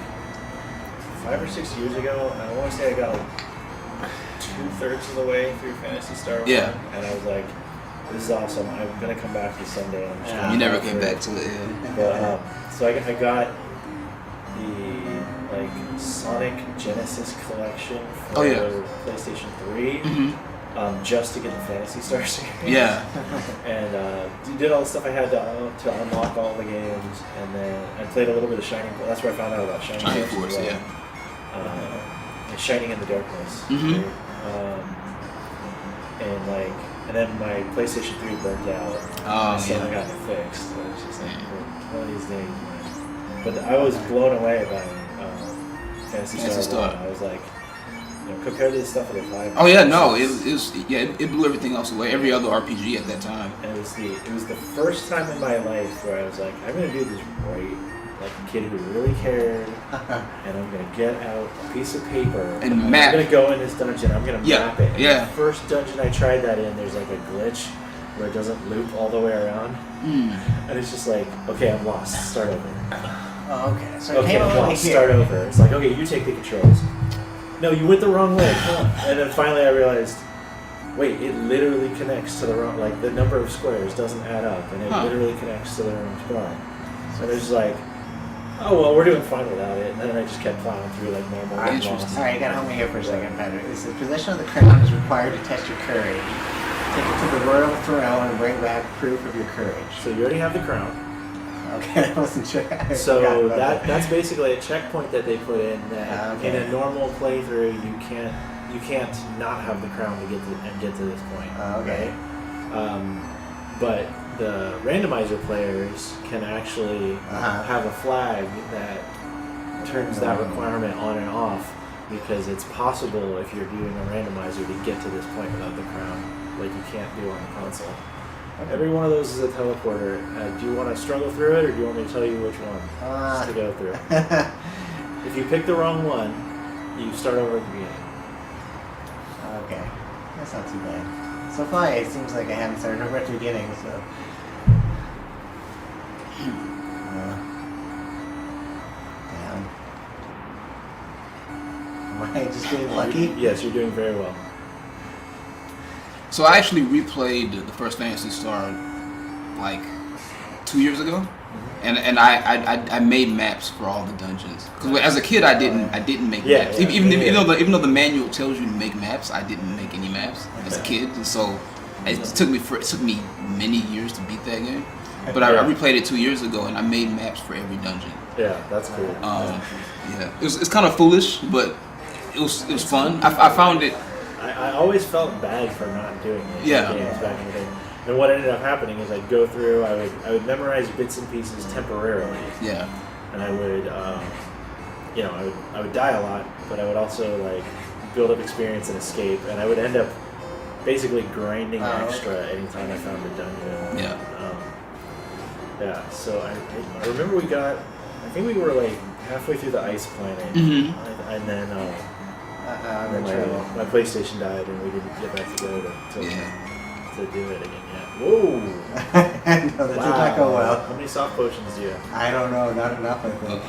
S2: 5 or 6 years ago, and I want to say I got like 2/3 of the way through Phantasy Star 1,
S4: Yeah.
S2: and I was like, this is awesome. I'm gonna come back this Sunday. And I'm just
S1: Yeah.
S2: gonna
S4: You never
S2: play
S4: came
S2: through
S4: back to it. Yeah.
S2: But so I got the like Sonic Genesis collection for
S4: Oh, yeah.
S2: PlayStation 3,
S4: Mhm.
S2: just to get the Phantasy Star series.
S4: Yeah.
S2: And did all the stuff I had to unlock all the games, and then I played a little bit of Shining. That's where I found out about Shining
S4: Shining
S2: Force.
S4: Force,
S2: as well.
S4: yeah.
S2: And Shining in the Darkness.
S4: Mhm.
S2: And then my PlayStation 3 burnt out.
S4: Oh,
S2: so I
S4: yeah.
S2: got it fixed. So it's just like one of these days. Man. But I was blown away by Phantasy Star 1. I was like, compared to the stuff at the time.
S4: Oh yeah, no, it blew everything else away. Every other RPG at that time.
S2: And it was the first time in my life where I was like, I'm gonna do this right, like a kid who really cared, and I'm gonna get out a piece of paper
S4: And map.
S2: I'm gonna go in this dungeon. I'm gonna
S4: Yeah,
S2: map it. And
S4: yeah.
S2: The first dungeon I tried that in, there's like a glitch where it doesn't loop all the way around, and it's just like, okay, I'm lost. Start over.
S1: Oh, okay. So it
S2: Okay,
S1: came
S2: I'm
S1: out like
S2: lost.
S1: here.
S2: Start over. It's like, okay, you take the controls. No, you went the wrong way. Come on. And then finally I realized, wait, it literally connects to the wrong, like the number of squares doesn't add up, and it literally connects to the wrong spot. So it's just like, oh well, we're doing fine without it. And then I just kept plowing through like normal.
S4: Interesting.
S1: Alright, you gotta hold me here for a second, Patrick. It says possession of the crown is required to test your courage. Take it to the royal throne and bring back proof of your courage.
S2: So you already have the crown.
S1: Okay, I wasn't sure. I forgot
S2: So
S1: about
S2: that's basically a checkpoint that they put in that
S1: Okay.
S2: in a normal playthrough you can't you can't not have the crown to get to this point.
S1: Okay.
S2: Right? But the randomizer players can actually have a flag that turns that requirement on and off, because it's possible if you're doing a randomizer to get to this point without the crown, like you can't do on the console. Every one of those is a teleporter. Do you want to struggle through it, or do you want me to tell you which one to go through? If you pick the wrong one, you start over at the beginning.
S1: Okay, that's not too bad. So far, it seems like I haven't started over at the beginning, so. Damn. Am I just getting lucky?
S2: Yes, you're doing very well.
S4: So I actually replayed the first Phantasy Star like 2 years ago, and I made maps for all the dungeons. Because as a kid, I didn't make maps. Even though the manual tells you to make maps, I didn't make any maps as a kid, and so it took me many years to beat that game. But I replayed it 2 years ago, and I made maps for every dungeon.
S2: Yeah, that's cool.
S4: Yeah, it's kind of foolish, but it was fun. I found it.
S2: I always felt bad for not doing it.
S4: Yeah.
S2: In games back in the day. And what ended up happening is I'd go through, I would memorize bits and pieces temporarily.
S4: Yeah.
S2: And I would, I would die a lot, but I would also like build up experience and escape, and I would end up basically grinding extra anytime I found a dungeon.
S4: Yeah.
S2: So I remember I think we were like halfway through the ice planet, and then my PlayStation died, and we didn't get back together to do it again yet. Whoa!
S1: No, that did not go well.
S2: How many soft potions do you have?
S1: I don't know, not enough, I think.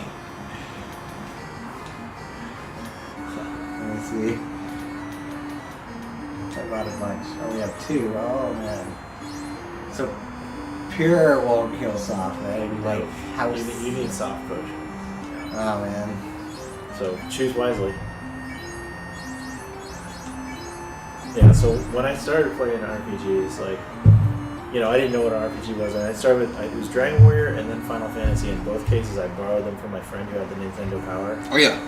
S1: Let me see. I bought a bunch. Oh, we have 2. Oh, man. So, pure won't heal soft, right? Like, house.
S2: You need soft potions.
S1: Oh, man.
S2: So, choose wisely. Yeah, so when I started playing RPGs, like, I didn't know what an RPG was, and I started with, it was Dragon Warrior and then Final Fantasy. In both cases, I borrowed them from my friend who had the Nintendo Power.
S4: Oh yeah.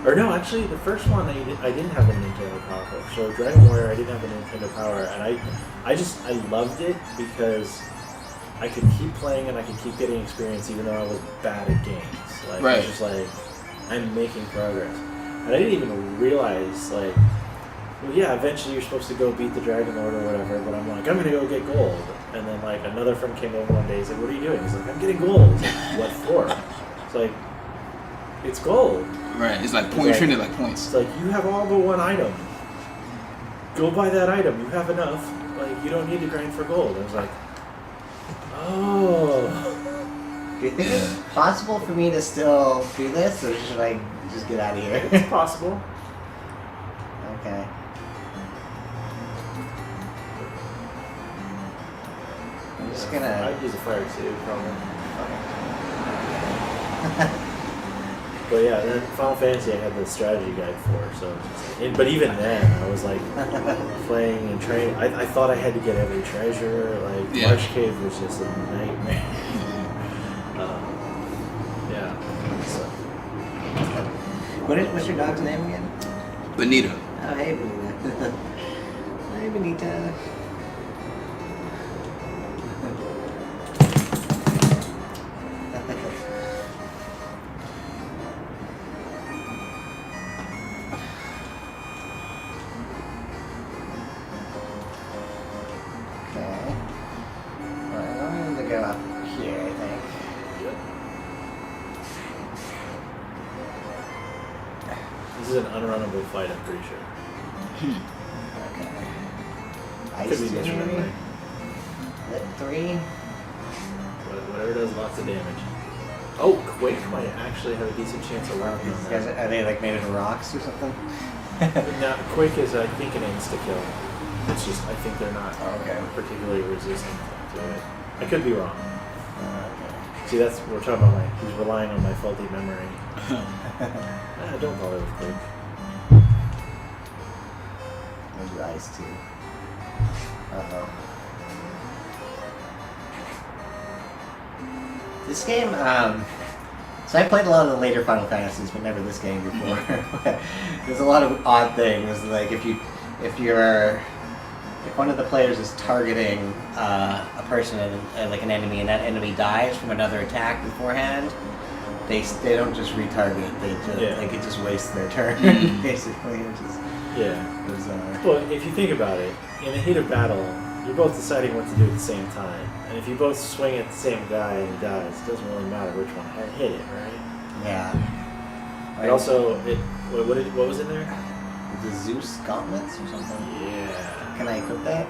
S2: Or no, actually, the first one I didn't have the Nintendo Power for. So Dragon Warrior, I didn't have the Nintendo Power, and I loved it because I could keep playing and I could keep getting experience even though I was bad at games. Like,
S4: right.
S2: I was just like, I'm making progress, and I didn't even realize like. Well, yeah, eventually you're supposed to go beat the Dragon Lord or whatever, but I'm like, I'm gonna go get gold. And then like another friend came over one day, he's like, what are you doing? He's like, I'm getting gold. He's like, what for? It's like, it's gold.
S4: Right, it's like you're treating it like points.
S2: It's like, you have all but one item. Go buy that item, you have enough. Like, you don't need to grind for gold. I was like, oh.
S1: Do you think it's possible for me to still do this, or should I just get out of here?
S2: It's possible.
S1: Okay. I'm just gonna.
S2: I'd use a fire too, probably. But yeah, then Final Fantasy I had the strategy guide for, so. But even then, I was like playing and training. I thought I had to get every treasure. Like Marsh Cave was just a nightmare. So.
S1: What's your dog's name again?
S4: Bonita.
S1: Oh, hey, Bonita. Hi, Bonita. Okay. Well, I'm going to go up here, I think.
S2: This is an unrunnable fight, I'm pretty sure.
S1: Okay.
S2: Could be
S1: Ice
S2: misremembering.
S1: Lit 3.
S2: Whatever does lots of damage. Oh, Quake might actually have a decent chance of landing
S1: These
S2: on
S1: guys,
S2: that.
S1: are they like made of rocks or something?
S2: Now, Quake is, I think, an insta-kill. It's just, I think they're not
S1: Okay.
S2: particularly resistant to it. I could be wrong.
S1: Okay.
S2: See, that's we're talking about. He's relying on my faulty memory. Don't bother with Quake.
S1: There's your ice too. Uh-oh. This game, So I played a lot of the later Final Fantasies, but never this game before. There's a lot of odd things, like if one of the players is targeting a person, like an enemy, and that enemy dies from another attack beforehand, they don't just retarget. They just like it just wastes their turn, basically. Which is bizarre.
S2: Well, if you think about it, in the heat of battle, you're both deciding what to do at the same time, and if you both swing at the same guy and he dies, it doesn't really matter which one hit it, right?
S1: Yeah.
S2: And also, what was in there?
S1: The Zeus gauntlets or something?
S2: Yeah.
S1: Can I equip that?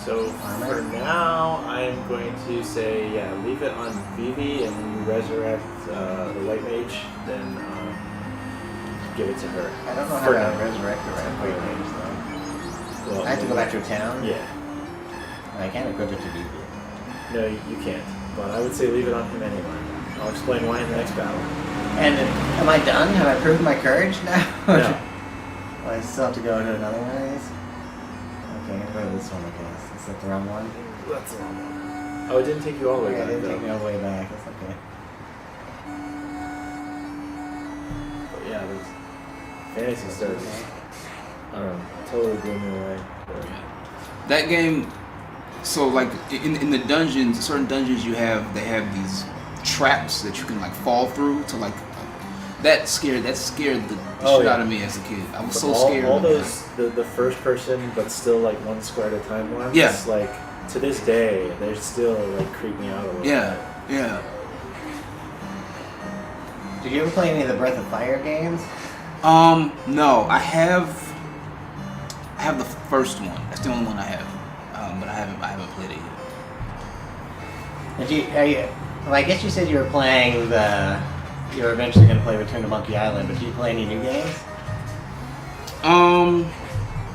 S2: So for now, I'm going to say, leave it on Vivi, and when you resurrect the White Mage, then give it to her.
S1: I don't know how to resurrect the White Mage, though.
S2: Well,
S1: I have to go back to a town?
S2: Yeah.
S1: I can't equip it to Vivi.
S2: No, you can't. But I would say leave it on him anyway. I'll explain why in the next battle.
S1: And am I done? Have I proved my courage now?
S2: No.
S1: Well, I still have to go to another one of these? Okay, I'm going to this one, I guess. Is that the wrong one?
S2: That's the wrong one. Oh, it didn't take you all the way
S1: Yeah,
S2: back,
S1: it didn't
S2: though.
S1: take me all the way back. That's okay.
S2: But yeah, those fantasy stars, I don't know, totally blew me away. But
S4: That game, so like in the dungeons, certain dungeons they have these traps that you can like fall through to like that scared the shit out of me as a kid. I was so scared.
S2: All those the first person, but still like one square at a time ones.
S4: Yeah.
S2: Like to this day, they still like creep me out a little.
S4: Yeah.
S1: Did you ever play any of the Breath of Fire games?
S4: No, I have the first one. That's the only one I have. But I haven't played it yet.
S1: Well, I guess you said you were playing you were eventually going to play Return to Monkey Island, but do you play any new games? Or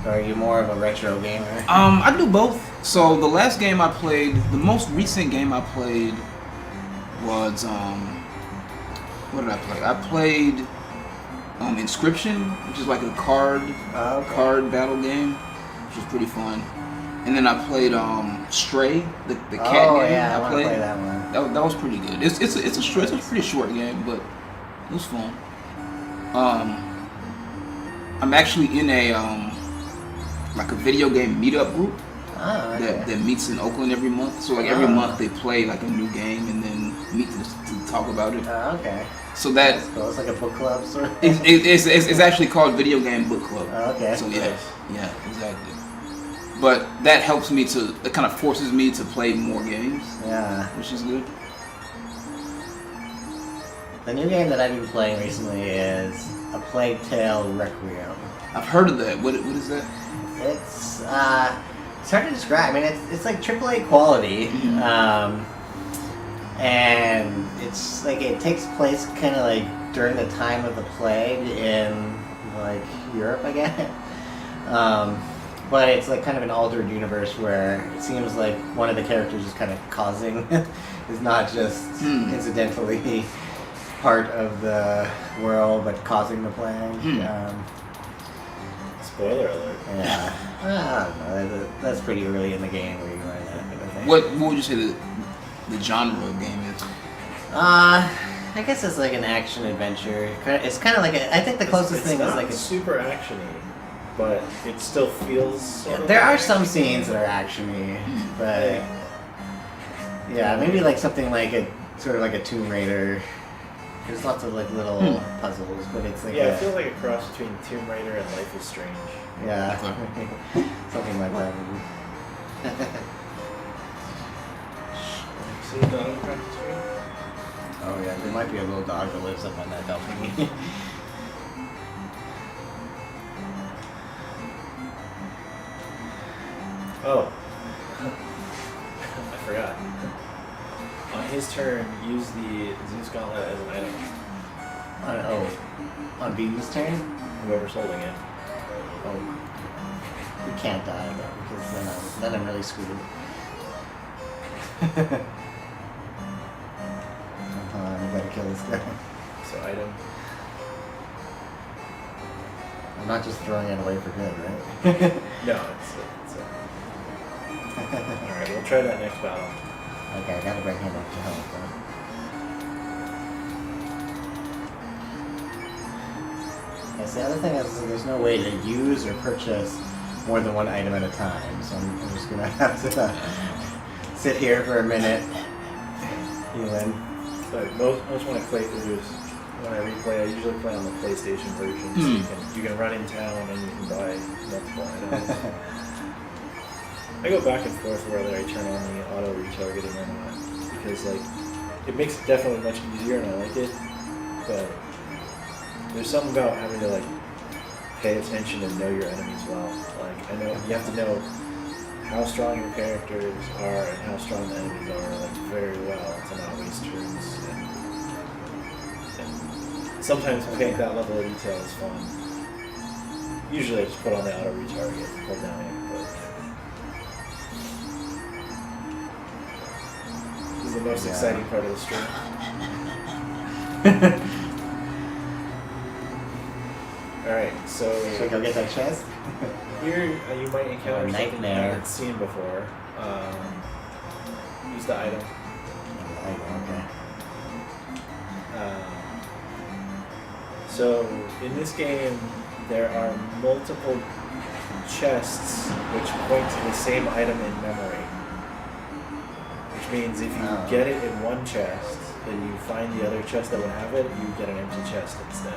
S1: are you more of a retro gamer?
S4: I do both. So the last game I played, the most recent game I played was what did I play? I played Inscription, which is like a card battle game, which was pretty fun. And then I played Stray, the cat game.
S1: Oh yeah, I want to
S4: played.
S1: play that one.
S4: That was pretty good. It's a pretty short game, but it was fun. I'm actually in a like a video game meetup group that meets in Oakland every month. So like every month they play like a new game and then meet to talk about it.
S1: Oh, okay.
S4: So that's
S1: cool. It's like a book club sort of.
S4: It's actually called Video Game Book Club.
S1: Oh, okay.
S4: So yeah, exactly. But that helps me it kind of forces me to play more games.
S1: Yeah.
S4: Which is good.
S1: The new game that I've been playing recently is A Plague Tale Requiem.
S4: I've heard of that. What is that?
S1: It's hard to describe. I mean, it's like AAA quality, and it's like it takes place kind of like during the time of the plague in like Europe, I guess. But it's like kind of an altered universe where it seems like one of the characters is kind of causing, is not just incidentally part of the world, but causing the plague.
S2: Spoiler alert.
S1: Yeah. I don't know. That's pretty early in the game where you learn that. I think.
S4: What would you say the genre of game is?
S1: I guess it's like an action adventure. It's kind of like I think the closest thing is like
S2: a super actiony, but it still feels. Sort of
S1: there are some scenes that are actiony, but yeah, maybe like something like a sort of like a Tomb Raider. There's lots of like little puzzles, but it's like
S2: it feels like a cross between Tomb Raider and Life is Strange.
S1: Yeah, something like that.
S2: See the dog across the street?
S1: Oh yeah, there might be a little dog that lives up on that balcony.
S2: Oh, I forgot. On his turn, use the Zeus Gauntlet as an item.
S1: On Vivi's turn?
S2: Whoever's holding it.
S1: Oh. We can't die though, because then I'm really screwed. I gotta kill this guy.
S2: So item.
S1: I'm not just throwing it away for good, right?
S2: No, it's Alright, we'll try that next battle.
S1: Okay, I gotta bring him up to health though. Yes, the other thing is there's no way to use or purchase more than one item at a time, so I'm just gonna have to sit here for a minute. Healing.
S2: So most when I play throughs, when I replay, I usually play on the PlayStation version, so you can run in town and you can buy multiple items. I go back and forth whether I turn on the auto retargeting or not, because like it makes it definitely much easier and I like it, but there's something about having to like pay attention and know your enemies well. Like I know you have to know how strong your characters are and how strong the enemies are like very well to not waste turns. And sometimes paying that level of detail is fun. Usually I just put on the auto retarget and pull down it, but this is the most exciting part of the stream. Alright, so
S1: Should I go get that chest?
S2: here you might encounter something you
S1: nightmare.
S2: haven't seen before. Use the item.
S1: Okay.
S2: So in this game, there are multiple chests which point to the same item in memory. Which means if you get it in one chest, and you find the other chest that would have it, you get an empty chest instead.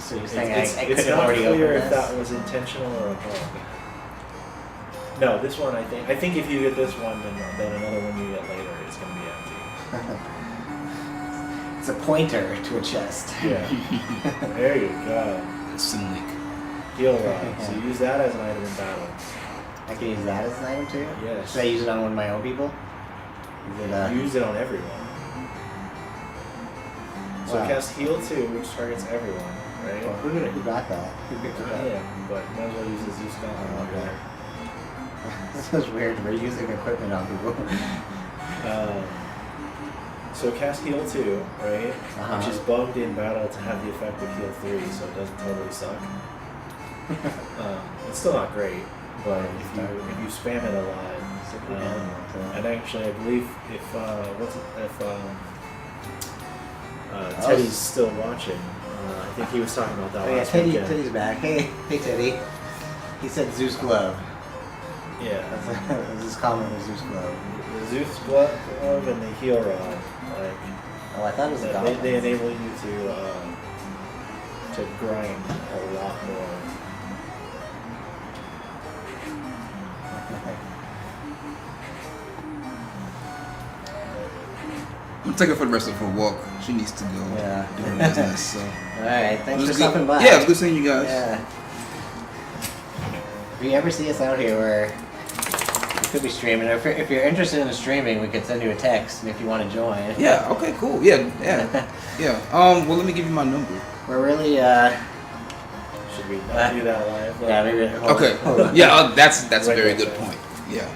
S1: So you're saying I could
S2: it's
S1: have
S2: not
S1: already
S2: clear
S1: opened
S2: if
S1: this?
S2: that was intentional or a bug. No, this one I think if you get this one, then another one you get later is going to be empty.
S1: It's a pointer to a chest.
S2: Yeah. There you go.
S4: Sim leak.
S2: Heal rod. So use that as an item in battle.
S1: I can use that as an item too?
S2: Yes.
S1: Should I use it on one of my own people? Is it,
S2: Use it on everyone. So
S1: Wow.
S2: cast heal 2, which targets everyone, right?
S1: Well, who got that? Who picked it up?
S2: Yeah, but might as well use the Zeus Gauntlet on
S1: Okay.
S2: there.
S1: This is weird. We're using equipment on people.
S2: So cast heal 2, right?
S1: Uh-huh.
S2: Which is bugged in battle to have the effect of heal 3, so it doesn't totally suck. It's still not great, but if you spam it a lot, and actually I believe if Teddy's still watching, I think he was talking about that
S1: Oh yeah,
S2: last weekend.
S1: Teddy's back. Hey Teddy. He said Zeus glove.
S2: Yeah.
S1: That's his comment was Zeus glove.
S2: The Zeus glove and the heal rod, like
S1: Oh, I thought it was a
S2: they
S1: goblin.
S2: enable you to grind a lot more.
S4: I'm taking her for the rest of her walk. She needs to go
S1: Yeah.
S4: do her business. So.
S1: Alright, thanks
S4: It
S1: for
S4: was good-
S1: stopping by.
S4: Yeah, it was good seeing you guys.
S1: Yeah. If you ever see us out here, we could be streaming. If you're interested in streaming, we could send you a text, and if you want to join.
S4: Yeah. Okay. Cool. Yeah. Yeah. Well, let me give you my number.
S1: We're really
S2: Should we not do that live?
S1: yeah, maybe.
S4: Okay.
S1: Hold on.
S4: Yeah. That's a
S2: Right
S4: very
S2: there.
S4: good point. Yeah.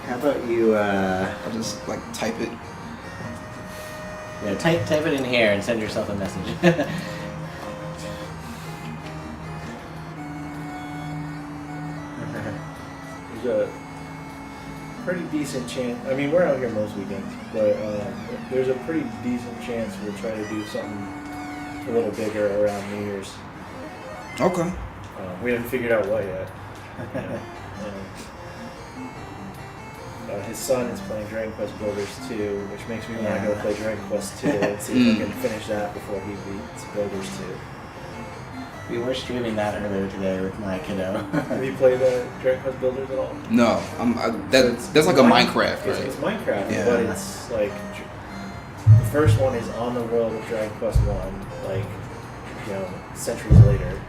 S1: How about you?
S4: I'll just like type it.
S1: Yeah, type it in here and send yourself a message.
S2: There's a pretty decent chance. I mean, we're out here most weekends, but there's a pretty decent chance we'll try to do something a little bigger around New Year's.
S4: Okay.
S2: We haven't figured out what yet. His son is playing Dragon Quest Builders 2, which makes me want to go
S1: Yeah.
S2: play Dragon Quest 2 and see if I can finish that before he beats Builders 2.
S1: We were streaming that earlier today with my kiddo.
S2: Have you played Dragon Quest Builders at all?
S4: No. That's like a Minecraft, right?
S2: It's Minecraft,
S4: Yeah.
S2: but it's like the first one is on the world of Dragon Quest 1, like, you know, centuries later.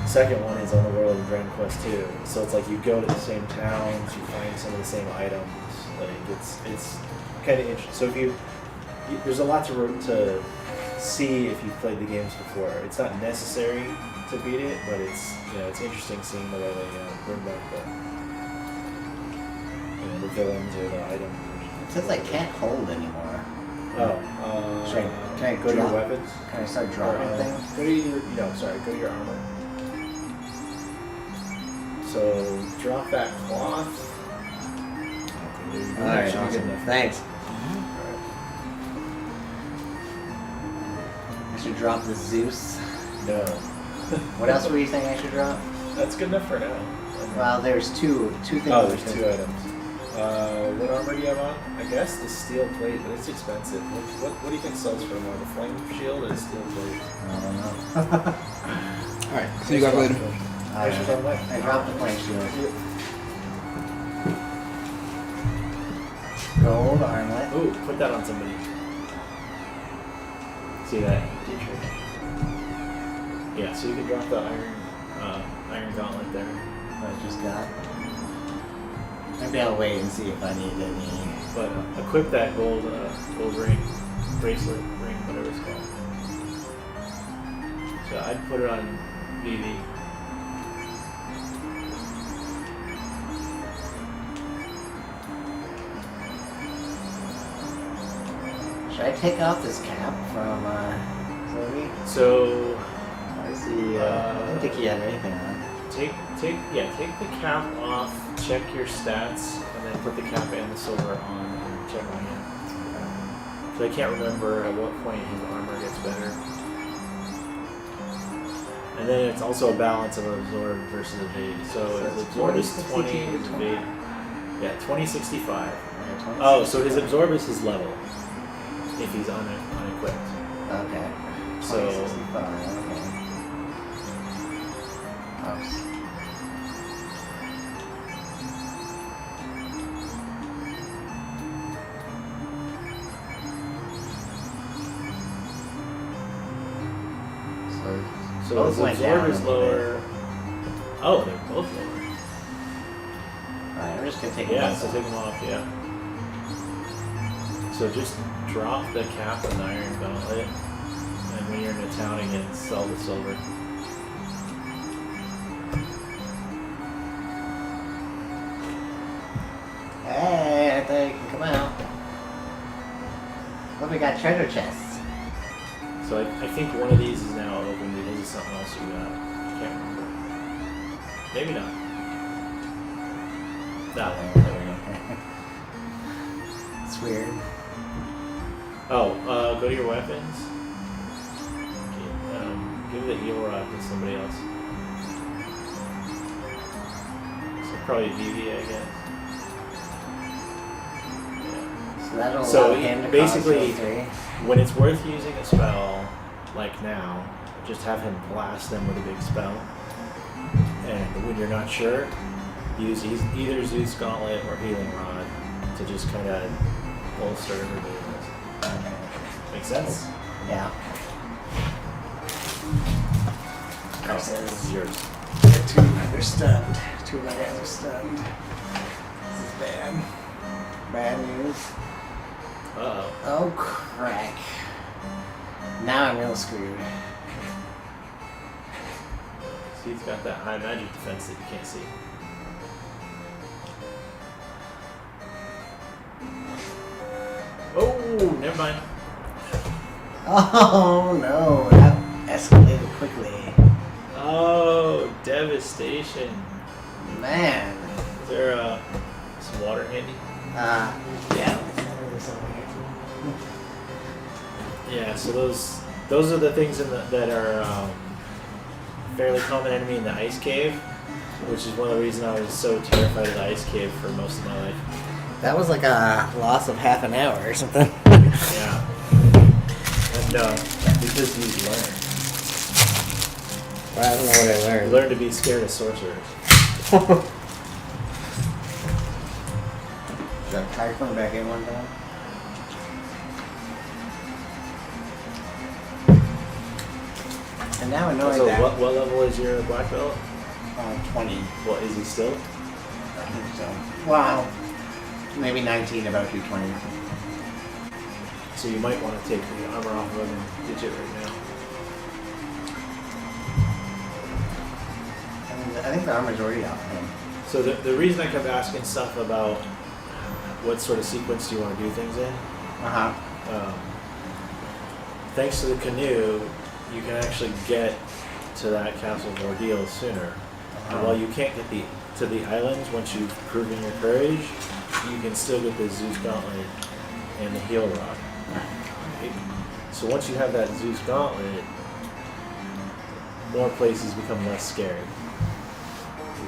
S2: Second one is on the world of Dragon Quest 2. So it's like you go to the same towns, you find some of the same items. Like it's kind of interesting. So if there's a lot to see if you've played the games before. It's not necessary to beat it, but it's interesting seeing the way they bring back the villains or the items.
S1: It says I can't hold anymore.
S2: Can I go to your weapons?
S1: Can I start dropping things?
S2: Go to your go to your armor. So drop that cloth. Okay,
S1: Alright,
S2: should be good
S1: awesome.
S2: enough.
S1: Thanks.
S2: Alright.
S1: I should drop the Zeus.
S2: No.
S1: What else were you saying I should drop?
S2: That's good enough for now.
S1: Well, there's two things.
S2: Oh,
S1: we
S2: there's
S1: could-
S2: 2 items. What armor do you have on? I guess the steel plate, but it's expensive. What do you think sells for more, the flame shield or the steel plate?
S1: I don't know.
S4: Alright, see you guys later.
S2: Thanks for coming by.
S1: I dropped the flame shield. Gold armlet.
S2: Ooh, put that on somebody. See that? Yeah, so you can drop the iron gauntlet there.
S1: I just got. Maybe I'll wait and see if I need any.
S2: But equip that gold ring, bracelet, ring, whatever it's called. So I'd put it on Vivi.
S1: Should I take off this cap from Zoe?
S2: So
S1: I see. I don't think he had anything on.
S2: take the cap off, check your stats, and then put the cap and the silver on and check on it. So I can't remember at what point his armor gets better. And then it's also a balance of absorb versus evade. So his
S1: it's
S2: absorb is
S1: 20,
S2: 20,
S1: 62,
S2: his evade. Yeah, 2065.
S1: Okay,
S2: Oh, so his absorb is his level. If he's unequipped.
S1: Okay.
S2: So-
S1: 2065, okay. Oops.
S2: So
S1: Both
S2: his
S1: went
S2: absorb
S1: down
S2: is
S1: a little
S2: lower. Oh, they're both lower.
S1: Alright, I'm just gonna take
S2: Yeah,
S1: them
S2: so take them off, yeah. So just drop the cap and the iron gauntlet, and when you're in a town again, sell the silver.
S1: Hey, I thought you can come out. Look, we got treasure chests.
S2: So I think one of these is now open because of something else you got. I can't remember. Maybe not. That one. There we go.
S1: It's weird.
S2: Oh, go to your weapons. Okay, give the heal rod to somebody else. So probably Vivi, I guess.
S1: So that'll
S2: So
S1: allow him to
S2: basically-
S1: cost 3.
S2: When it's worth using a spell, like now, just have him blast them with a big spell. And when you're not sure, use either Zeus Gauntlet or Healing Rod to just kind of bolster everybody. Make sense?
S1: Yeah.
S2: Oh, this is yours.
S1: Two men are stunned. Two of my guys are stunned. This is bad. Bad news.
S2: Uh-oh.
S1: Oh, crack. Now I'm real screwed.
S2: See, he's got that high magic defense that you can't see. Oh, never mind.
S1: Oh no, that escalated quickly.
S2: Oh, devastation.
S1: Man.
S2: Is there some water handy?
S1: Yeah.
S2: Yeah, so those are the things that are fairly common enemy in the ice cave, which is one of the reasons I was so terrified of the ice cave for most of my life.
S1: That was like a loss of half an hour or something.
S2: Yeah. And because you learn.
S1: Well, I don't know what I
S2: You
S1: learned.
S2: learn to be scared of sorcerers.
S1: Should I try coming back in one time? And now I know
S2: So
S1: that.
S2: what level is your black belt?
S1: 20.
S2: What is he still?
S1: I think so. Wow. Maybe 19, about 220.
S2: So you might want to take the armor off of him and ditch it right now.
S1: I think the armor's already off him.
S2: So the reason I kept asking stuff about what sort of sequence do you want to do things in,
S1: Uh-huh.
S2: thanks to the canoe, you can actually get to that Castle of Ordeal sooner. And while you can't get to the islands once you've proven your courage, you can still get the Zeus Gauntlet and the Heal Rod. Right? So once you have that Zeus gauntlet, more places become less scary.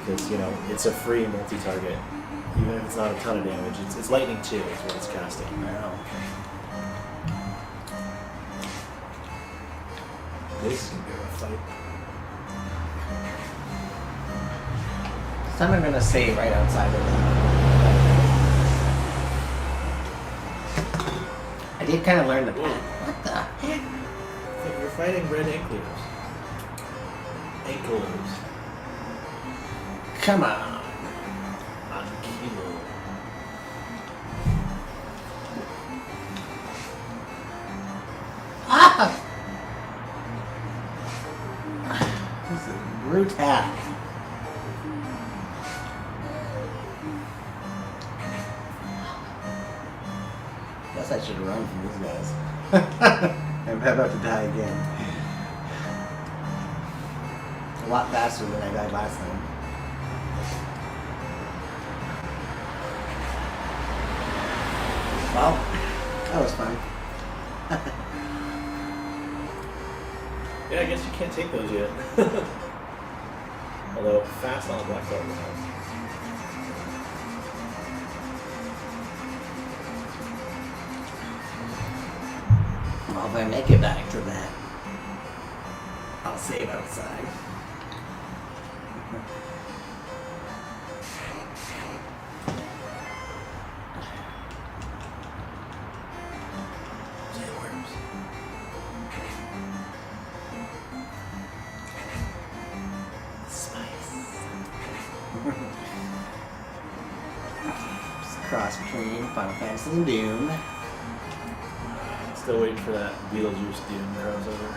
S2: Because, you know, it's a free multi-target. Even if it's not a ton of damage, it's lightning too, is what it's casting.
S1: Wow.
S2: This is gonna be a rough fight.
S1: This time I'm gonna stay right outside of them. I did kind of learn the path. What the heck?
S2: You're fighting red anklers. Anklers.
S1: Come on.
S2: Ankylo.
S1: Ah! This is brutal. Guess I should run from these guys. I'm about to die again. A lot faster than I died last time. Well, that was fun.
S2: Yeah, I guess you can't take those yet. Although, fast on the black dog now.
S1: Well, if I make it back to that, I'll save outside.
S2: Sandworms.
S1: Spice. Just a cross between Final Fantasy and Doom.
S2: Still waiting for that Beetlejuice Doom crossover.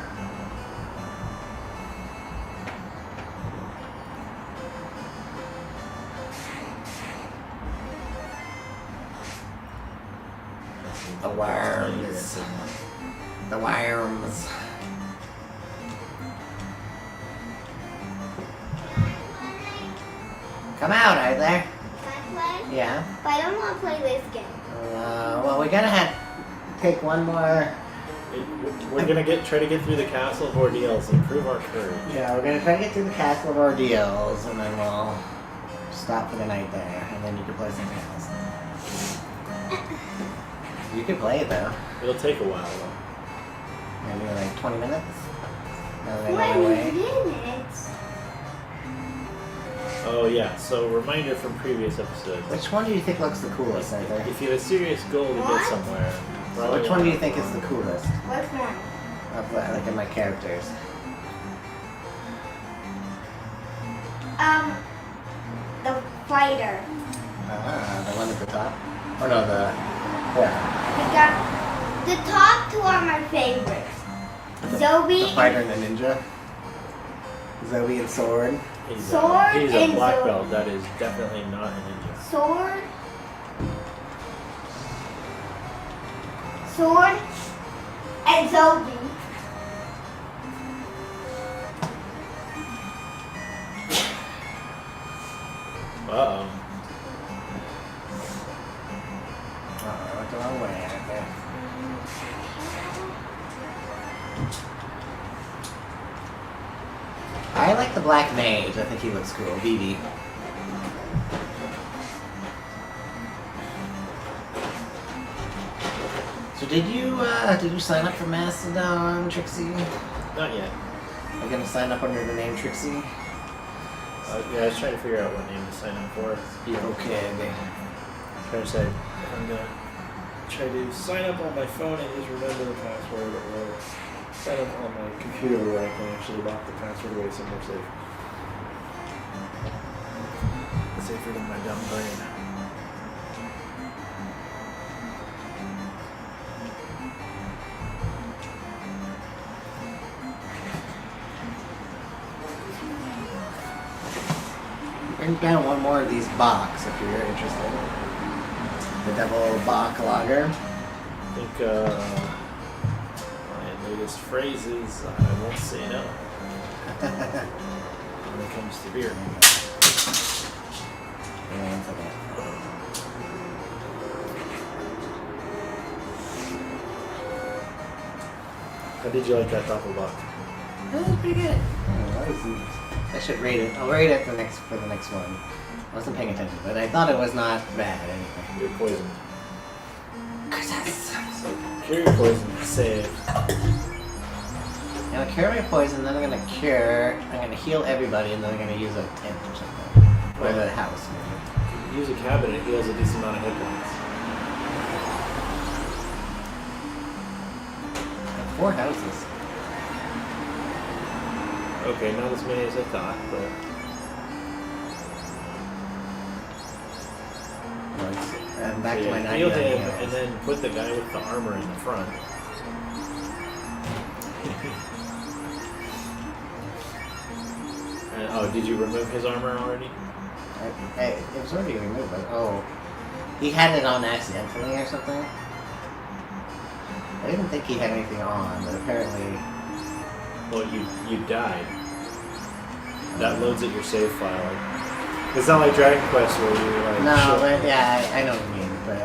S1: The worms. The worms. Come out, are there?
S5: Can I play?
S1: Yeah.
S5: But I don't want to play this game.
S1: Well, we're gonna have take one more.
S2: We're gonna try to get through the Castle of Ordeals and prove our courage.
S1: Yeah, we're gonna try to get through the Castle of Ordeals, and then we'll stop for the night there, and then you can play something else. You can play it though.
S2: It'll take a while though.
S1: Maybe like 20 minutes. Now that I know my
S5: 20
S1: way.
S5: minutes?
S2: Oh yeah, so reminder from previous episodes.
S1: Which one do you think looks the coolest, Arthur?
S2: If you have a serious goal to get
S5: What?
S2: somewhere, probably
S1: Which one do you think is the coolest
S5: Which one?
S1: of like in my characters?
S5: The fighter.
S1: Ah, the one at the top? Oh no, the yeah.
S5: The top two are my favorites. Zoe
S1: The fighter and the ninja. Zoe and sword.
S2: He's
S5: Sword
S2: he's a
S5: and
S2: black
S5: sword.
S2: belt. That is definitely not a ninja.
S5: Sword. Sword. And Zoe.
S2: Uh-oh.
S1: I went the wrong way, Arthur. I like the black mage. I think he looks cool. BB. So did you sign up for Mastodon, Trixie?
S2: Not yet.
S1: Are you gonna sign up under the name Trixie?
S2: Yeah, I was trying to figure out what name to sign up for.
S1: Okay.
S2: Trying to say, if I'm gonna try to sign up on my phone and just remember the password, or sign up on my computer where I can actually lock the password away somewhere safe. Safer than my dumb brain.
S1: Bring down one more of these box if you're interested. The Devil Bach Lager.
S2: I think my latest phrase is I won't say no when it comes to beer.
S1: And for that.
S2: How did you like that doppelbock?
S1: That was pretty good. I should rate it. I'll rate it for the next one. I wasn't paying attention, but I thought it was not bad anyway.
S2: You're poisoned.
S1: Curses.
S2: So cure your poison, save.
S1: I'm gonna cure my poison, then I'm gonna heal everybody, and then I'm gonna use a tent or something. Or the house, maybe.
S2: You can use a cabinet, it heals a decent amount of hit points.
S1: I have 4 houses.
S2: Okay, not as many as I thought, but
S1: And back to my 99
S2: heal him,
S1: heals.
S2: and then put the guy with the armor in the front. And, oh, did you remove his armor already?
S1: It was already removed, but he had it on accidentally or something. I didn't think he had anything on, but apparently.
S2: Well, you died. That loads at your save file. It's not like Dragon Quest where you like.
S1: No, but yeah, I know what you mean, but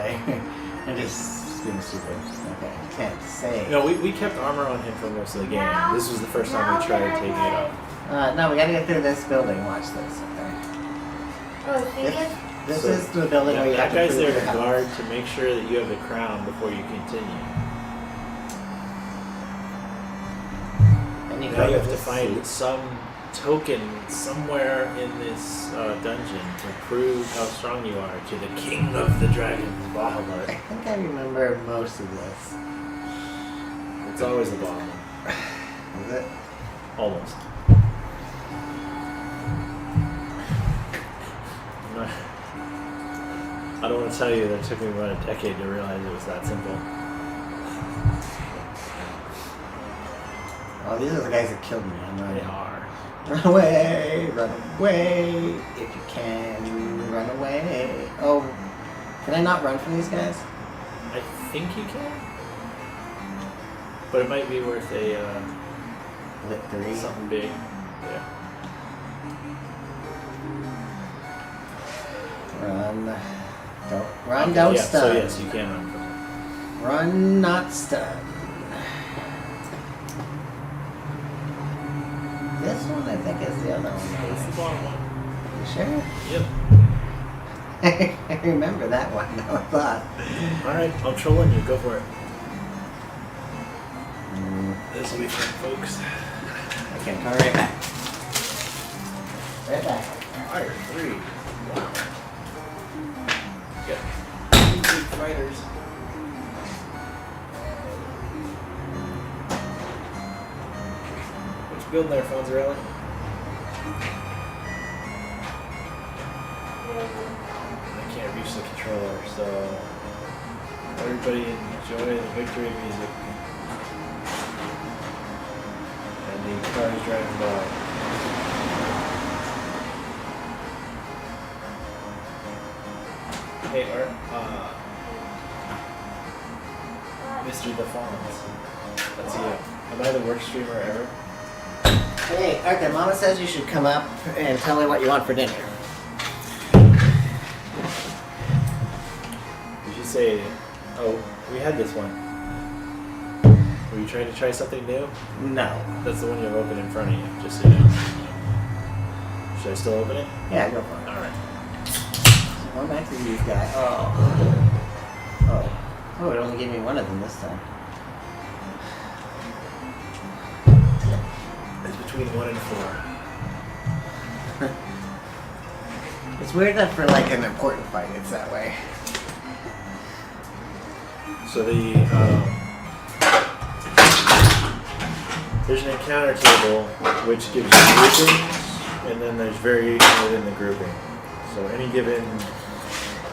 S1: I'm just being stupid. Okay, can't say.
S2: No, we kept armor on him for most of the game. This was the first time we tried taking it off.
S1: No, we gotta get through this building. Watch this. Okay.
S5: Oh, see this?
S1: This
S2: So,
S1: is the building where you
S2: that
S1: have to
S2: guy's
S1: prove
S2: there
S1: your
S2: to
S1: house.
S2: guard to make sure that you have the crown before you continue.
S1: And you
S2: Now
S1: go
S2: you have to
S1: this
S2: find
S1: seat.
S2: some token somewhere in this dungeon to prove how strong you are to the king of the dragons,
S1: I
S2: Bahamut.
S1: think I remember most of this.
S2: It's always the Bahamut.
S1: Is it?
S2: Almost. I don't want to tell you that it took me about a decade to realize it was that simple.
S1: Oh, these are the guys that killed me. I'm
S2: They
S1: running.
S2: are.
S1: Run away, if you can, run away. Oh, can I not run from these guys?
S2: I think you can. But it might be worth a
S1: Victory.
S2: something big. Yeah.
S1: Run. Don't run,
S2: Okay,
S1: don't
S2: yeah,
S1: stun.
S2: So yes, you can run from it.
S1: Run, not stun. This one, I think, is the other
S2: It's the
S1: one.
S2: bottom one.
S1: You sure?
S2: Yep.
S1: I remember that one. Now I thought.
S2: Alright, I'm trolling you. Go for it.
S1: Mm,
S2: This will be fun, folks.
S1: I can come right back. Right back.
S2: Fire 3. Wow. Got 2 big fighters. What you building there, Fonzarelli? I can't reach the controller, so everybody enjoy the victory music. And the cars driving by. Hey, Mr. DeFons. That's you. Am I the worst streamer ever?
S1: Hey, Arthur, Mama says you should come up and tell her what you want for dinner.
S2: You should say, oh, we had this one. Were you trying to try something new?
S1: No.
S2: That's the one you have open in front of you, just so you know. Should I still open it?
S1: Yeah, go for it.
S2: Alright.
S1: Going back to these guys. Oh, it only gave me one of them this time.
S2: It's between 1 and 4.
S1: It's weird that for like an important fight, it's that way.
S2: So there's an encounter table which gives you groupings, and then there's variation within the grouping. So any given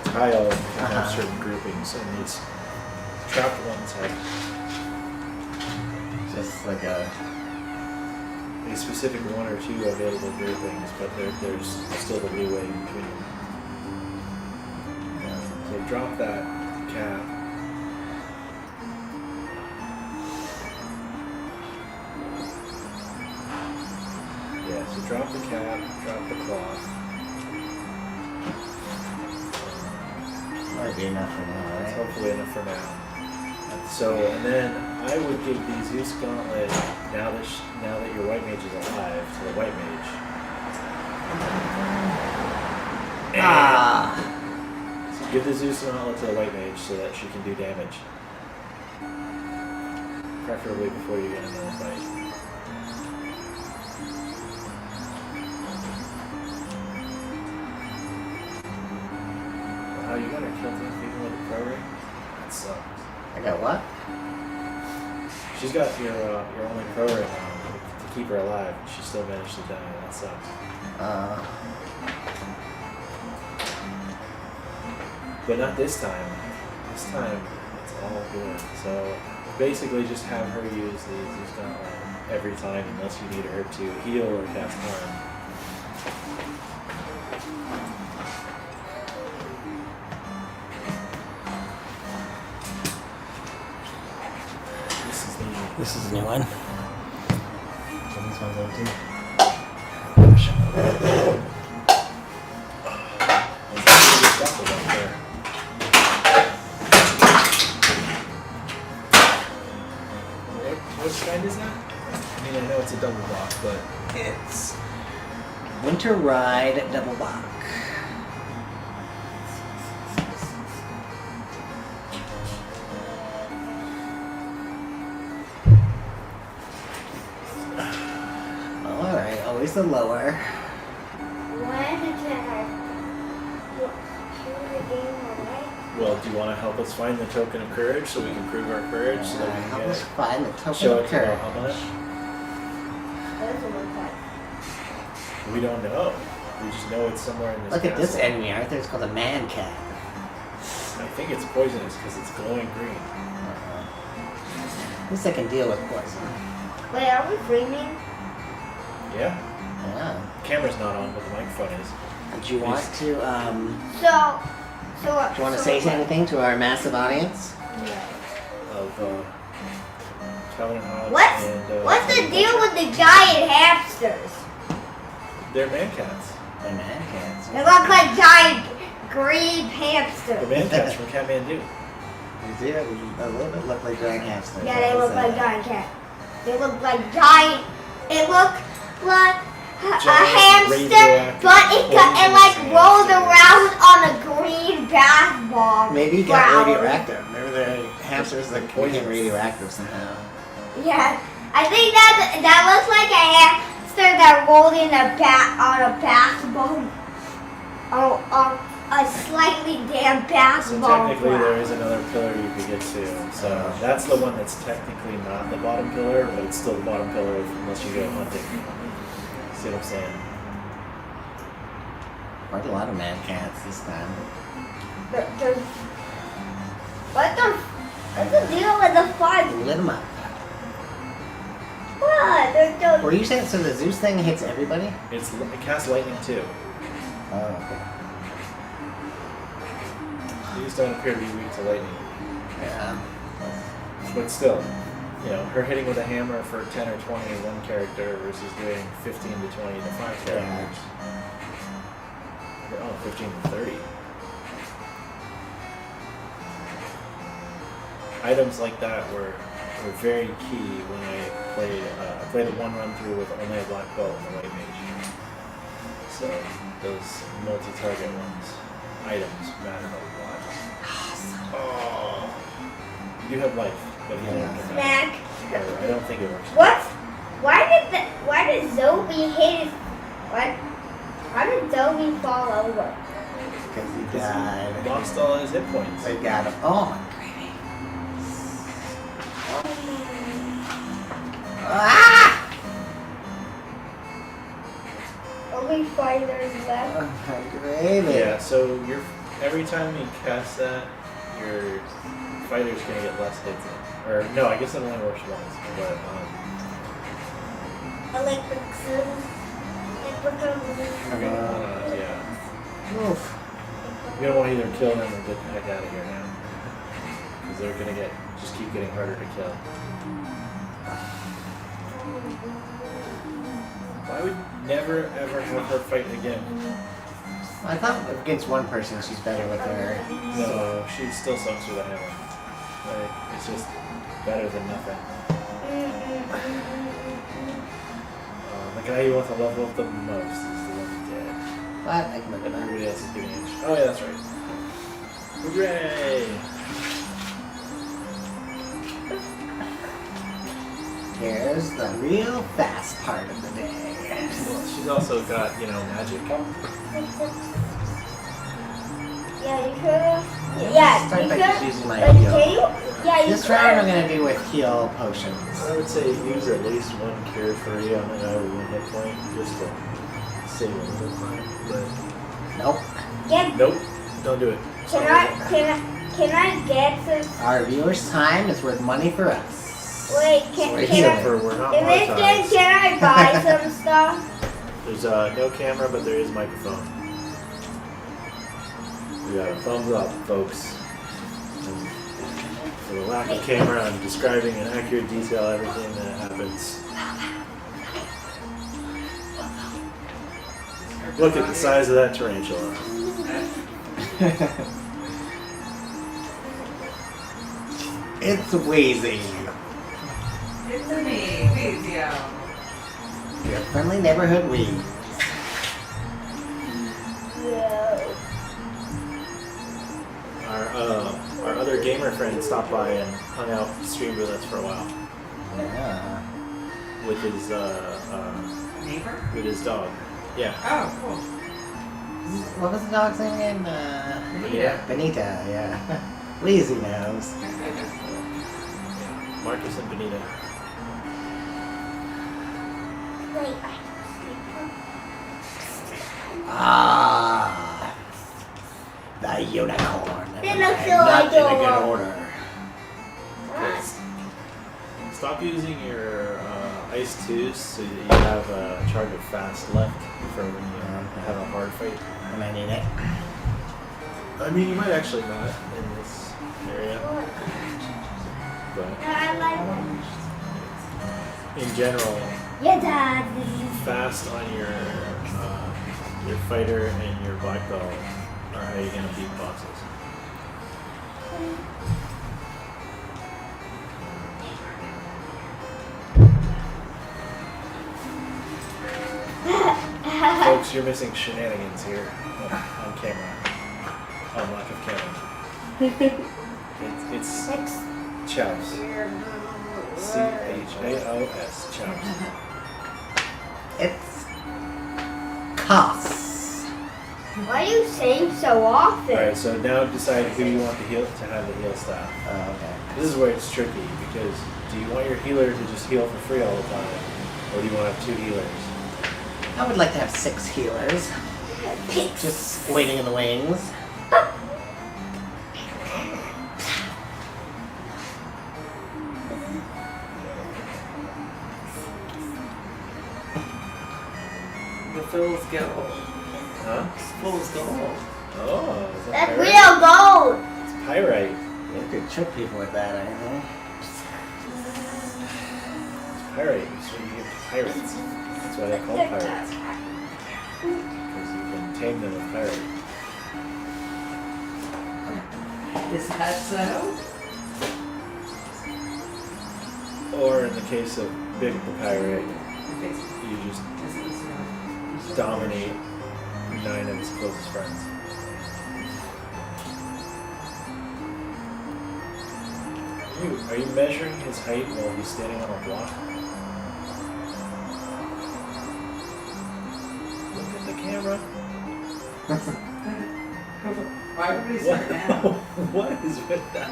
S2: tile can have certain groupings, and these trapped ones have
S1: Just like a.
S2: a specific 1 or 2 available groupings, but there's still the leeway in between them. So drop that cap. Yeah, so drop the cap, drop the cloth.
S1: Might be enough for now,
S2: That's
S1: right?
S2: hopefully enough for now.
S1: Let's
S2: So, and then I would give the Zeus Gauntlet, now that your white mage is alive, to the white mage. And so give the Zeus Gauntlet to the white mage so that she can do damage. Preferably before you get another fight. Wow, you got her killed even with the Quarry? That sucks.
S1: I got what?
S2: She's got your only program to keep her alive. She still managed to die. That sucks. But not this time. This time, it's all good. So basically, just have her use the Zeus Gauntlet every time, unless you need her to heal or cast harm.
S1: This is a new one.
S3: So this one's empty.
S2: What kind is that? I mean, I know it's a double block, but
S1: It's Winter Ride Double Block. Alright, always the lower.
S5: When did I choose the game alright?
S2: well, do you want to help us find the token of courage so we can prove our courage so that we
S1: Help
S2: can
S1: us find the token
S2: show
S1: of
S2: it to know
S1: courage.
S2: how much?
S5: What does it look like?
S2: We don't know. We just know it's somewhere in this
S1: Look at this
S2: castle.
S1: enemy, Arthur. It's called a man cat.
S2: I think it's poisonous because it's glowing green.
S1: At least I can deal with poison.
S5: Wait, are we streaming?
S2: Yeah.
S1: Yeah.
S2: The camera's not on, but the microphone is.
S1: Do you want to,
S5: So
S1: do you want to say anything to our massive audience?
S2: Of Calvin Hobbes and
S5: What's the
S2: Teddy
S5: deal
S2: Butcher.
S5: with the giant hamsters?
S2: They're man cats.
S1: The man cats.
S5: They look like giant green
S2: The
S5: hamsters.
S2: man cats from Kathmandu.
S1: You see that? A little bit look like giant hamsters.
S5: Yeah, they look like giant cats. They look like giant. It looked like a hamster,
S2: radioactive
S5: but it like
S2: poisonous
S5: rolled
S2: hamsters.
S5: around on a green bath bomb.
S1: Maybe it got
S5: Wow.
S1: radioactive. Maybe the hamsters that became radioactive somehow.
S5: Yeah, I think that looks like a hamster that rolled in a on a bath bomb. On a slightly damp bath
S2: So
S5: bomb.
S2: technically there is another pillar you could get to. So that's the one that's technically not the bottom pillar, but it's still the bottom pillar unless you go hunting. See what I'm saying?
S1: Quite a lot of man cats this time.
S5: What's the deal with the five?
S1: Lit them up.
S5: What? They're
S1: Were you saying so the Zeus thing hits everybody?
S2: It casts lightning too.
S1: Oh, okay.
S2: These don't appear to be weak to lightning.
S1: Yeah.
S2: But still, you know, her hitting with a hammer for 10 or 20 in one character versus doing 15 to 20 to 5 characters. Oh, 15 to 30. Items like that were very key when I played a one run through with only a black belt and a white mage. So those multi-target ones, items matter a lot. Oh, you do have life, but you don't have
S5: Mac.
S2: I don't think it works.
S5: What? Why did Zoe hit his? What? Why did Zoe fall over?
S1: Because he died.
S2: He lost all his hit points.
S1: They got him. Oh my gravy. Ah!
S5: Only fighters left.
S1: Oh my gravy.
S2: Yeah, so every time you cast that, your fighter's gonna get less hits in. Or no, I guess it only works once. But
S5: Electric
S2: yeah,
S1: Oof.
S2: you don't want to either kill them or get the heck out of here now, because they're gonna just keep getting harder to kill. I would never ever have her fight again.
S1: I thought against one person she's better with her.
S2: No, she still sucks with a hammer. Like, It's just better than nothing. The guy you want to level up the most is the one dead.
S1: What? I can look at
S2: Everybody
S1: that.
S2: else is getting inch. Oh yeah, that's right. Hooray!
S1: Here's the real fast part of the day.
S2: Well, she's also got, magic.
S5: Yeah, you could. Yeah,
S1: Start
S5: you
S1: by
S5: could.
S1: just using my
S5: But
S1: heal.
S5: can you? Yeah, you
S1: This
S5: could.
S1: round we're gonna do with heal potions.
S2: I would say use at least one cure 3 on the guy with 1 hit point just to save a little time. But
S1: Nope.
S5: Get.
S2: nope, don't do it.
S5: Can I get some?
S1: Our viewers' time is worth money for us.
S5: Wait,
S1: We're
S5: can
S1: here.
S5: I?
S2: We're not
S5: In this game,
S2: monetized.
S5: can I buy some stuff?
S2: There's no camera, but there is microphone. We got a thumbs up, folks. And for the lack of camera, I'm describing in accurate detail everything that happens. Look at the size of that tarantula.
S1: It's Wheezy,
S6: It's me, Vizio.
S1: your friendly neighborhood Wheeze.
S5: Yeah.
S2: Our other gamer friend stopped by and hung out, streamed with us for a while
S1: Yeah.
S2: with his
S6: Neighbor?
S2: dog. Yeah.
S6: Oh, cool.
S1: What was the dog's name again?
S2: Yeah.
S1: Benita, yeah. Wheezy knows.
S2: Marcus and Benita.
S5: Wait.
S1: Ah, the unicorn.
S5: They look so
S1: Not in a good
S5: adorable.
S1: order.
S2: Stop using your ice 2s so that you have a charge of fast left for when you have a hard fight.
S1: And I need it.
S2: I mean, you might actually not in this area, but
S5: I like
S2: in general,
S5: Yeah, Dad.
S2: fast on your fighter and your black belt are how you're gonna beat bosses. Folks, you're missing shenanigans here on camera. On lack of camera. It's Chows. C-H-A-O-S. Chows.
S1: It's Coss.
S5: Why are you saying so often?
S2: Alright, so now decide who you want to have the heal staff.
S1: Oh, okay.
S2: This is where it's tricky because do you want your healer to just heal for free all the time? Or do you want to have 2 healers?
S1: I would like to have 6 healers. Just waiting in the wings.
S6: The Phil's gold.
S2: Huh?
S6: Phil's gold.
S2: Oh, is that
S5: That's
S2: pyrite?
S5: real gold.
S2: It's pyrite.
S1: You could trick people with that, I think.
S2: It's pyrite. That's what you give to pirates. That's why they're called pirates. Because you can tame them with pyrite.
S6: Is that so?
S2: Or in the case of big pyrite, you just dominate 9 of his closest friends. Are you measuring his height while he's standing on a block? Look at the camera.
S6: Why would we start now?
S2: What is with that?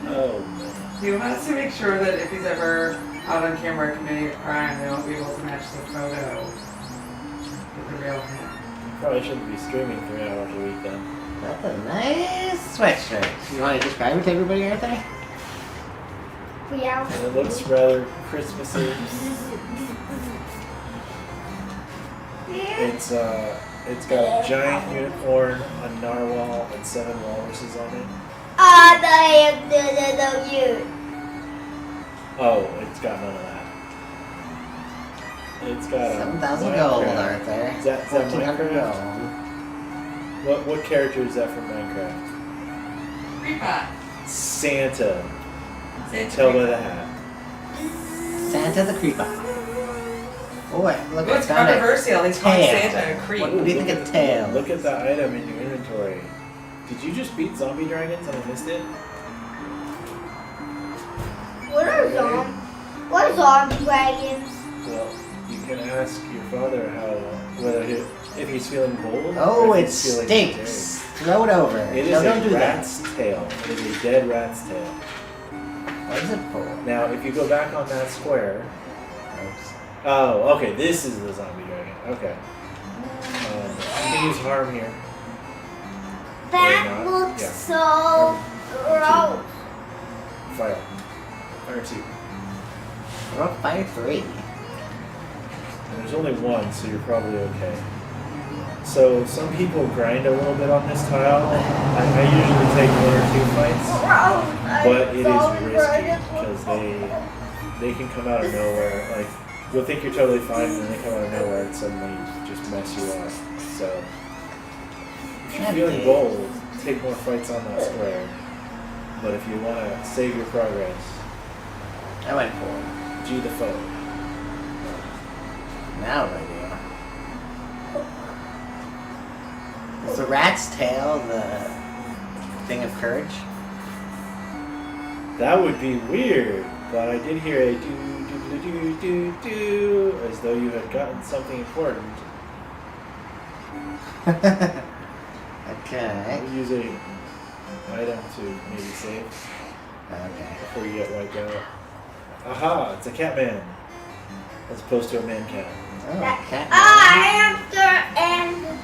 S2: Oh man.
S6: He wants to make sure that if he's ever out on camera committing a crime, they won't be able to match the photo with the real him.
S2: Probably shouldn't be streaming 3 hours a week then.
S1: That's a nice sweatshirt. You want to describe it to everybody out there?
S5: Yeah.
S2: And it looks rather Christmassy. It's got a giant unicorn, a narwhal, and 7 walruses on it.
S5: You.
S2: Oh, it's got none of that. It's got a
S1: 7,000
S2: Minecraft.
S1: gold, Arthur.
S2: Is that
S1: 1,400
S2: Minecraft?
S1: gold.
S2: What character is that from Minecraft?
S6: Creepbot.
S2: Santa.
S6: Santa
S2: Tell by
S6: Creepbot.
S2: the hat.
S1: Santa the Creeper. Oh, wait, look,
S6: What's
S1: I found it.
S6: controversial? He's calling
S1: Tail.
S6: Santa a creep.
S1: What do you think
S2: Look
S1: of
S2: at-
S1: tails?
S2: Look at the item in your inventory. Did you just beat zombie dragons and I missed it?
S5: What are zombie dragons?
S2: Well, you can ask your father if he's feeling bold.
S1: Oh,
S2: or if
S1: it
S2: he's feeling
S1: stinks. Throw it over.
S2: daring. It is
S1: No, don't
S2: a
S1: do that.
S2: rat's tail. It is a dead rat's tail.
S1: What is it for?
S2: Now, if you go back on that square.
S1: Oops.
S2: Oh, okay. This is the zombie dragon. Okay. You can use harm here.
S5: That
S2: not,
S5: looks
S2: yeah.
S5: so gross.
S2: Fire. Fire 2.
S1: We're up fire 3.
S2: And there's only one, so you're probably okay. So some people grind a little bit on this tile. I usually take 1 or 2 fights, but it is risky because they can come out of nowhere. Like you'll think you're totally fine, and then they come out of nowhere and suddenly just mess you up. So if you're feeling bold, take more fights on that square. But if you want to save your progress,
S1: I went for it.
S2: G the foe.
S1: Now what do I do? Is the rat's tail the thing of courage?
S2: That would be weird, but I did hear a do do do do do do as though you had gotten something important.
S1: Okay.
S2: We'll use a item to maybe save
S1: Okay.
S2: before you get wiped out. Aha! It's a Catman as opposed to a man cat
S1: Oh, cat.
S5: Hamster and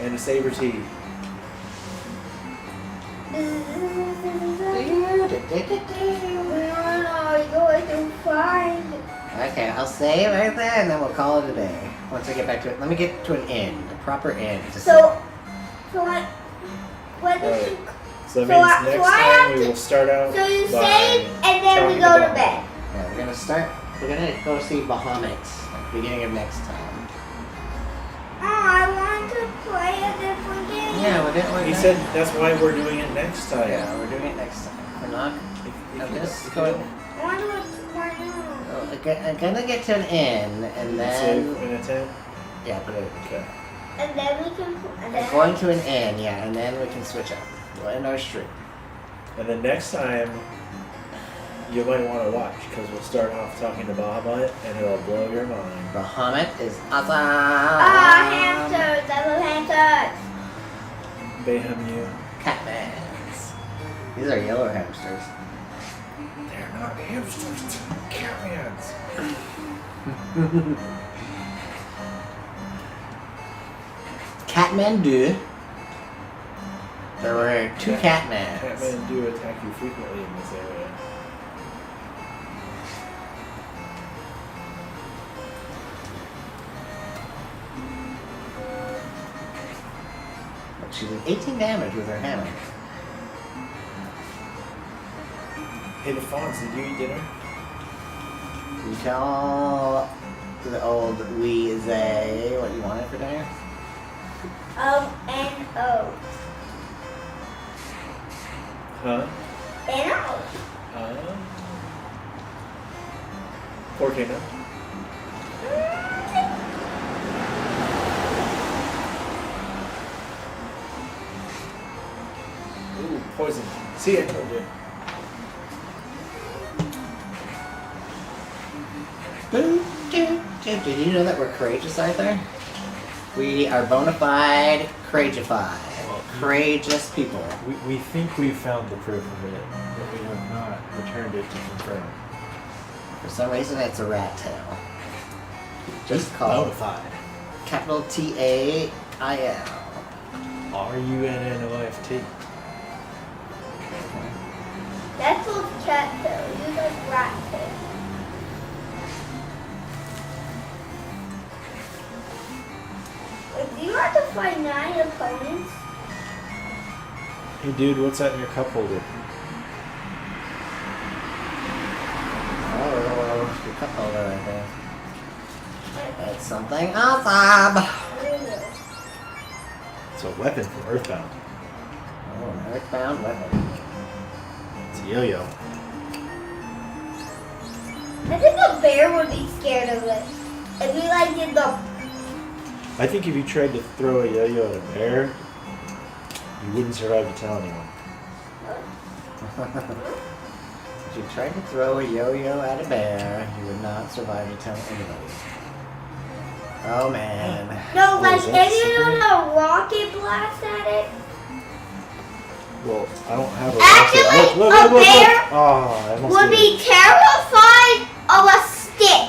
S2: and a saber tee.
S5: where are you going to find?
S1: Okay, I'll save right there and then we'll call it a day. Once I get back to it. Let me get to an inn. A proper inn. To
S5: So what did
S2: Alright.
S5: you?
S2: So
S5: So
S2: that
S5: I-
S2: means
S5: so
S2: next
S5: I
S2: time
S5: have
S2: we
S5: to-
S2: will start out
S5: So you
S2: by
S5: save and then we
S2: talking
S5: go to
S2: about-
S5: bed.
S1: Yeah, we're gonna start. We're gonna go see Bahamut at the beginning of next time.
S5: Oh, I want to play a different game.
S1: Yeah, we're
S2: He
S1: gonna.
S2: said that's why we're doing it next time.
S1: Yeah, we're doing it next time. We're not.
S2: If
S1: I'm
S2: you-
S1: just
S2: if
S1: going.
S2: you
S5: I want to go to my room.
S1: I'm gonna get to an inn and
S2: save
S1: then.
S2: in a tent.
S1: Yeah, put it.
S2: Okay.
S5: And then we can. And then,
S1: Going to an inn, yeah, and then we can switch up. We'll end our stream.
S2: And then next time, you might want to watch because we'll start off talking to Bahamut and it'll blow your mind.
S1: Bahamut is awesome.
S5: hamsters, I love hamsters.
S2: Bahamu.
S1: Catmans. These are yellow hamsters.
S2: They're not hamsters, Catmans.
S1: Catmandu. There were 2 Catmans.
S2: Catmen do attack you frequently in this area.
S1: She did 18 damage with her hammer.
S2: Hey, the Fonz, did you eat dinner?
S1: You tell the old Weezay what you wanted for dinner?
S5: O-N-O.
S2: Huh?
S5: N-O.
S2: Volcano. Ooh, poison. See, I told you.
S1: Did you know that we're courageous, Arthur? We are bona fide couragefied. Courageous people.
S7: We think we've found the proof of it, but we have not returned it to confirm.
S1: For some reason, it's a rat tail. Just
S7: Bona
S1: called
S7: fide.
S1: capital Tail.
S7: RUNNOFT.
S5: That's those cat tails. You like rat tails. Do you have to fight 9 opponents?
S7: Hey dude, what's that in your cup holder?
S1: Oh, the cup holder right there. That's something awesome.
S5: I don't know.
S2: It's a weapon from Earthbound.
S1: Oh, an earthbound weapon.
S2: It's a yo-yo.
S5: I think a bear would be scared of it. If we like did the
S2: I think if you tried to throw a yo-yo at a bear, you wouldn't survive to tell anyone.
S1: If you tried to throw a yo-yo at a bear, you would not survive to tell anybody. Oh man.
S5: no,
S2: Oh,
S5: like
S2: is that
S5: if you do
S2: slippery?
S5: a rocket blast at it.
S2: Well, I don't have a
S5: Actually,
S2: look,
S5: a bear
S2: Oh, I almost
S5: would
S2: did
S5: be terrified of a stick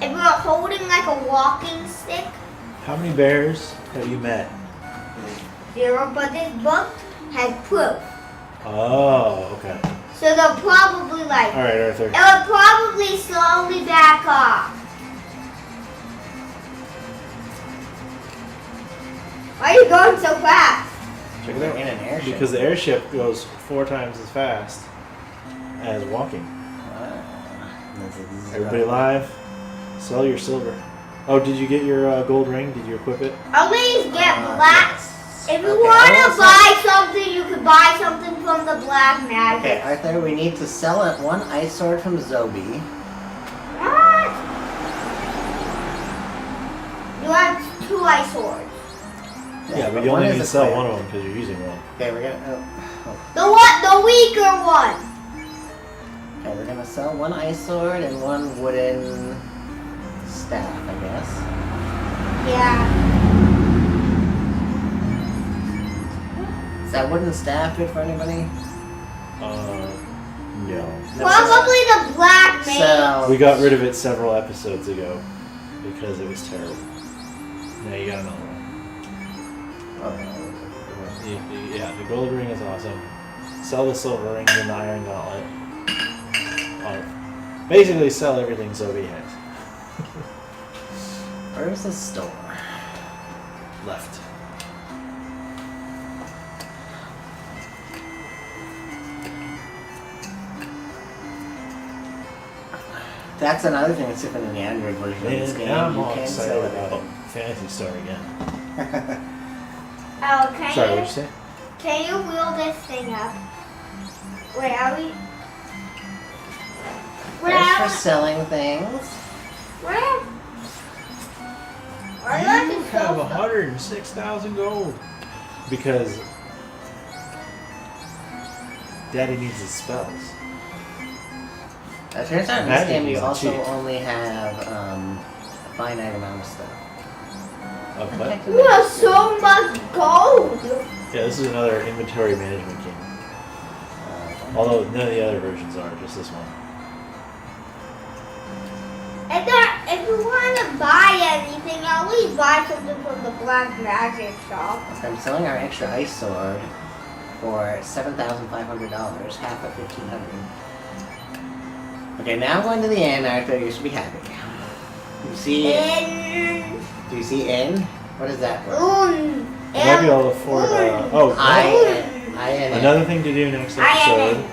S5: if we were holding like a walking stick.
S2: How many bears have you met?
S5: 0, but this book has proof.
S2: Oh, okay.
S5: So they'll probably like,
S2: All right, Arthur.
S5: it will probably slowly back off. Why are you going so fast?
S2: Check it
S1: We're
S2: out.
S1: in an airship.
S2: Because the airship goes 4 times as fast as walking. Everybody live? Sell your silver. Oh, did you get your gold ring? Did you equip it?
S5: Always get black.
S1: Yes.
S5: If you
S1: Okay,
S5: want
S1: I
S5: to
S1: will
S5: buy something, you could buy something from the black
S1: Okay,
S5: magic.
S1: Arthur, we need to sell it one ice sword from Zobi.
S5: What? You have 2 ice swords.
S2: Yeah, but
S1: but
S2: you only
S1: one
S2: need
S1: is
S2: to sell
S1: equipped.
S2: one of them because you're using one.
S1: Okay, we're gonna.
S5: The weaker one.
S1: Okay, we're gonna sell one ice sword and one wooden staff, I guess.
S5: Yeah.
S1: Is that wooden staff good for anybody?
S2: No.
S5: Probably the black mage.
S1: So
S2: We got rid of it several episodes ago because it was terrible. Now you got another one. Yeah, the gold ring is awesome. Sell the silver rings and the iron gauntlet. Basically, sell everything Zoe has.
S1: Where's the store?
S2: Left.
S1: That's another thing that's different in the Android version of this
S2: And
S1: game.
S2: now I'm
S1: You
S2: all
S1: can
S2: excited
S1: sell
S2: about
S1: everything.
S2: Fantasy Star again.
S5: Oh, can
S2: Sorry,
S5: you
S2: what'd you say?
S5: can you wheel this thing up? Wait, are we?
S1: Thanks for selling things.
S5: Where? Are you at the
S2: have
S5: sofa?
S2: 106,000 gold. Because Daddy needs his spells.
S1: It turns out in this
S2: Magic
S1: game you
S2: isn't
S1: also
S2: cheap.
S1: only have a finite amount of stuff.
S2: Of what?
S5: You have so much gold.
S2: Yeah, this is another inventory management game. Although none of the other versions are, just this one.
S5: If you want to buy anything, always buy something from the black magic shop.
S1: I'm selling our extra ice sword for $7,500, half of $1,500. Okay, now I'm going to the inn, Arthur. You should be happy. You see? Do you see inn? What is that word?
S2: You might be able to afford. Another thing to do next episode.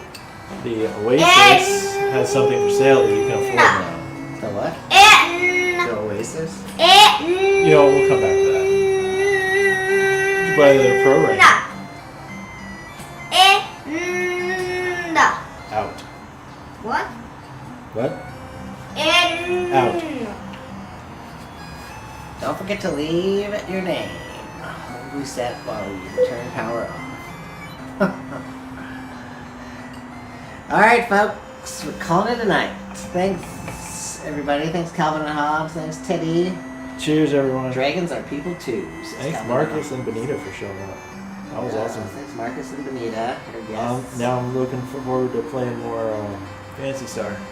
S2: The Oasis has something for sale that you can afford now.
S1: The what? The Oasis?
S2: You know, we'll come back to that. Did you buy the pro rank?
S5: No.
S2: Out.
S5: What?
S2: What?
S5: Out.
S1: Don't forget to leave your name. Reset while you turn power off. Alright, folks. We're calling it a night. Thanks, everybody. Thanks, Calvin and Hobbes. Thanks, Teddy.
S2: Cheers, everyone.
S1: Dragons are people too. says
S2: Thanks,
S1: Calvin
S2: Marcus
S1: Hobbes.
S2: and Benita, for showing up. That was awesome.
S1: Thanks, Marcus and Benita. Our guests.
S2: Now I'm looking forward to playing more Fantasy Star.